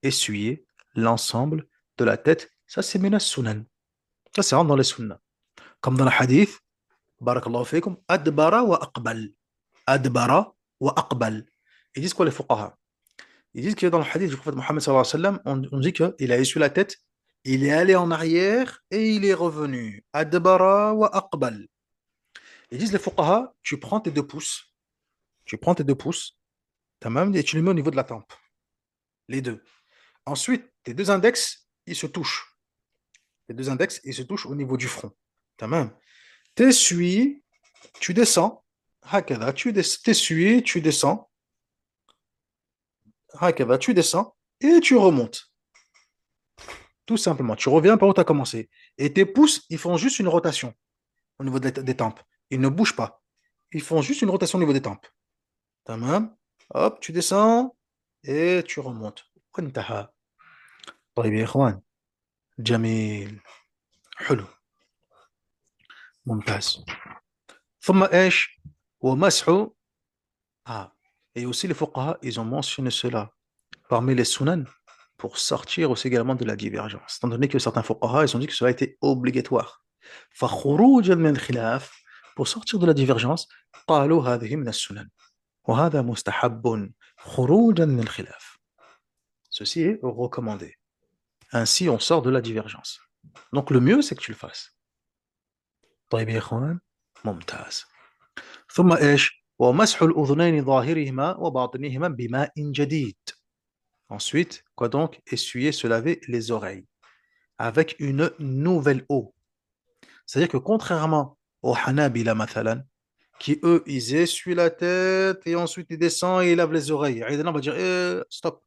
Essuyer l'ensemble de la tête. Ça, c'est mina sunan. Ça, c'est rentre dans les sunnah. Comme dans le hadith, barakallahu fikum, adbara wa aqbal. Adbara wa aqbal. Ils disent quoi les fuqaha? Ils disent que dans le hadith du prophète Mohammed sallallahu alayhi wa sallam, on dit qu'il a essuyé la tête, il est allé en arrière et il est revenu. Adbara wa aqbal. Ils disent les fuqaha, tu prends tes deux pouces, tamam, et tu les mets au niveau de la tempe, les deux. Ensuite, tes deux index, ils se touchent. Les deux index, ils se touchent au niveau du front. Tamam. T'essuies, tu descends. Hakada, t'essuies, tu descends. Hakada, tu descends et tu remontes. Tout simplement. Tu reviens par où tu as commencé. Et tes pouces, ils font juste une rotation au niveau des tempes. Ils ne bougent pas. Ils font juste une rotation au niveau des tempes. Tamam. Hop, tu descends et tu remontes. وانتهى. طيب يا إخوان. جميل. حلو. ممتاز. ثم إيش؟ ومسح. Ah. Et aussi les fuqaha, ils ont mentionné cela parmi les sunan pour sortir aussi également de la divergence. Étant donné que certains fuqaha, ils ont dit que cela était obligatoire. فخروجا من الخلاف, pour sortir de la divergence, قالوا هذه من السنن وهذا مستحب خروجا من الخلاف. Ceci est recommandé. Ainsi, on sort de la divergence. Donc le mieux, c'est que tu le fasses. طيب يا إخوان. ممتاز. ثم إيش؟ ومسح الأذنين ظاهرهما وباطنهما بماء جديد. Ensuite, quoi donc? Essuyer, se laver les oreilles avec une nouvelle eau. C'est-à-dire que contrairement aux Hanabila, mathalan, qui eux, ils essuient la tête et ensuite ils descendent et ils lavent les oreilles. Aïdana va dire, stop,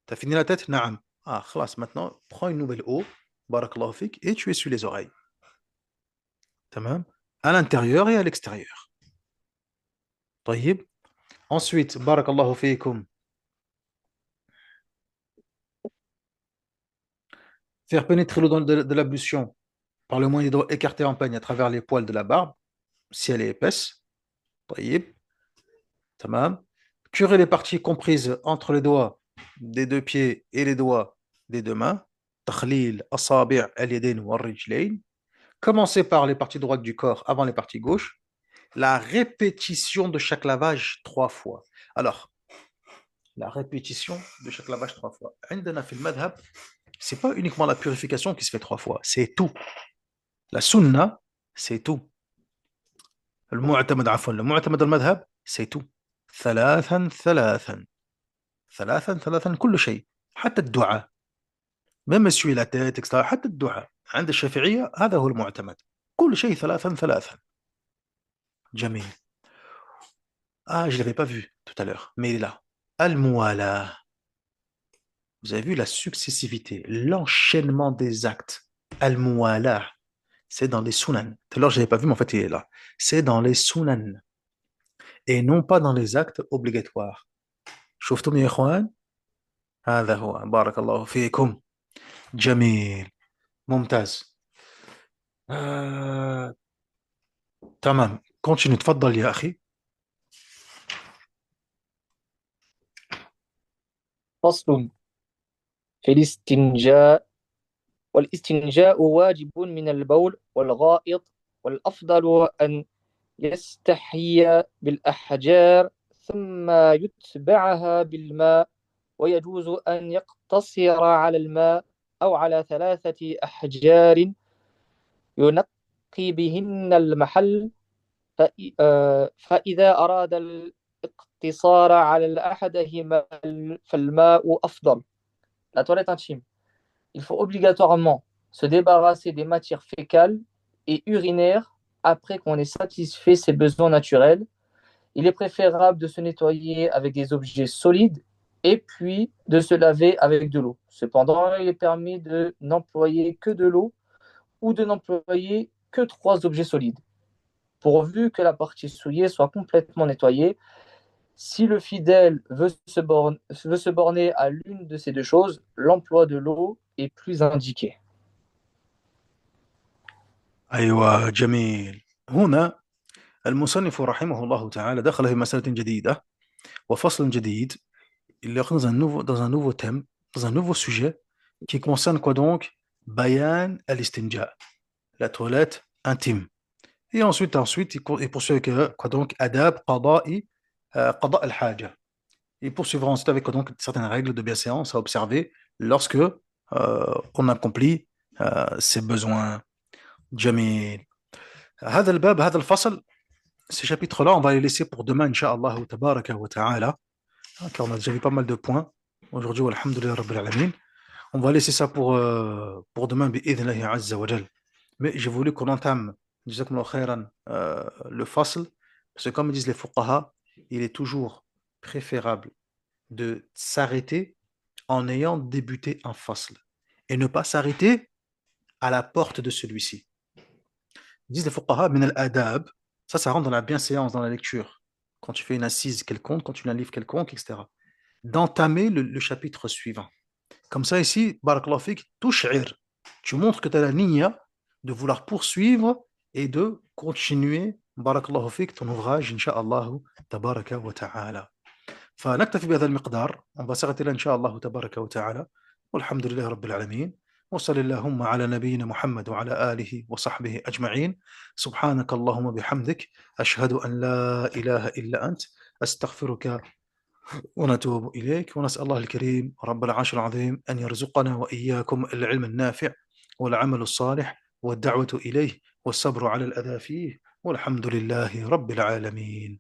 t'as fini la tête? Naam. Ah, khlas, maintenant, prends une nouvelle eau, barakallahu fik, et tu essuies les oreilles. Tamam? À l'intérieur et à l'extérieur. طيب. Ensuite, barakallahu fikum, faire pénétrer l'eau de l'ablution par le moyen des doigts écartés en peigne à travers les poils de la barbe, si elle est épaisse. طيب. Tamam. Curer les parties comprises entre les doigts des deux pieds et les doigts des deux mains. تخليل أصابع اليدين والرجلين. Commencer par les parties droites du corps avant les parties gauches. La répétition de chaque lavage 3 fois. Alors, la répétition de chaque lavage 3 fois. عندنا في المذهب, c'est pas uniquement la purification qui se fait 3 fois, c'est tout. La sunna, c'est tout. المعتمد عفوا المعتمد المذهب, c'est tout. ثلاثا ثلاثا. ثلاثا ثلاثا كل شيء. حتى الدعاء. même essuyer la tête, etc. حتى الدعاء. عند الشافعية هذا هو المعتمد. كل شيء ثلاثا ثلاثا. جميل. Ah, je ne l'avais pas vu tout à l'heure, mais il est là. Al-Muwala. Vous avez vu la successivité, l'enchaînement des actes. Al-Muwala. C'est dans les sunan. Tout à l'heure, je ne l'avais pas vu, mais en fait, il est là. C'est dans les sunan. Et non pas dans les actes obligatoires. شفتم يا إخوان؟ هذا هو. بارك الله فيكم. جميل. ممتاز. آه... تمام. Continue. تفضل يا أخي. فصل في الاستنجاء والاستنجاء واجب من البول والغائط والأفضل أن يستحيي بالأحجار ثم يتبعها بالماء ويجوز أن يقتصر على الماء أو على 3 أحجار ينقي بهن المحل فإذا أراد الاقتصار على أحدهما فالماء أفضل. La toilette intime. Il faut obligatoirement se débarrasser des matières fécales et urinaires après qu'on ait satisfait ses besoins naturels. Il est préférable de se nettoyer avec des objets solides et puis de se laver avec de l'eau. Cependant, il est permis de n'employer que de l'eau ou de n'employer que 3 objets solides, pourvu que la partie souillée soit complètement nettoyée. Si le fidèle veut se borner à l'une de ces 2 choses, l'emploi de l'eau est plus indiqué. أيوة جميل. هنا المصنف رحمه الله تعالى دخل في مسألة جديدة وفصل جديد. Il est dans un nouveau thème, dans un nouveau sujet qui concerne quoi donc? Bayan al-istinja, la toilette intime. Et ensuite il poursuit avec quoi donc? Adab qada al-haja. Il poursuivra ensuite avec quoi donc certaines règles de bienséance à observer lorsque on accomplit ses besoins. Jamil. هذا الباب هذا الفصل, ces chapitres-là, on va les laisser pour demain, Inch'Allah, tabaraka wa ta'ala, car on a déjà vu pas mal de points. Aujourd'hui, walhamdulillah rabbil alamin. On va laisser ça pour demain, bi'idhnillahi azza wa jal. Mais j'ai voulu qu'on entame, jazakumullah khairan, le fasl, parce que comme disent les fuqaha, il est toujours préférable de s'arrêter en ayant débuté un fasl et ne pas s'arrêter à la porte de celui-ci. Ils disent les fuqaha, min al-adab, ça rentre dans la bienséance, dans la lecture. Quand tu fais une assise quelconque, quand tu lis un livre quelconque, etc. D'entamer le chapitre suivant. Comme ça ici, barakallahu fik, tush'ir. Tu montres que tu as la niya de vouloir poursuivre et de continuer, barakallahu fik, ton ouvrage, incha'Allah, tabaraka wa ta'ala. فنكتفي بهذا المقدار. On va s'arrêter là, incha'Allah, tabaraka wa ta'ala. والحمد لله رب العالمين. وصل اللهم على نبينا محمد وعلى آله وصحبه أجمعين. سبحانك اللهم بحمدك أشهد أن لا إله إلا أنت أستغفرك ونتوب إليك. ونسأل الله الكريم رب العرش العظيم أن يرزقنا وإياكم العلم النافع والعمل الصالح والدعوة إليه والصبر على الأذى فيه والحمد لله رب العالمين.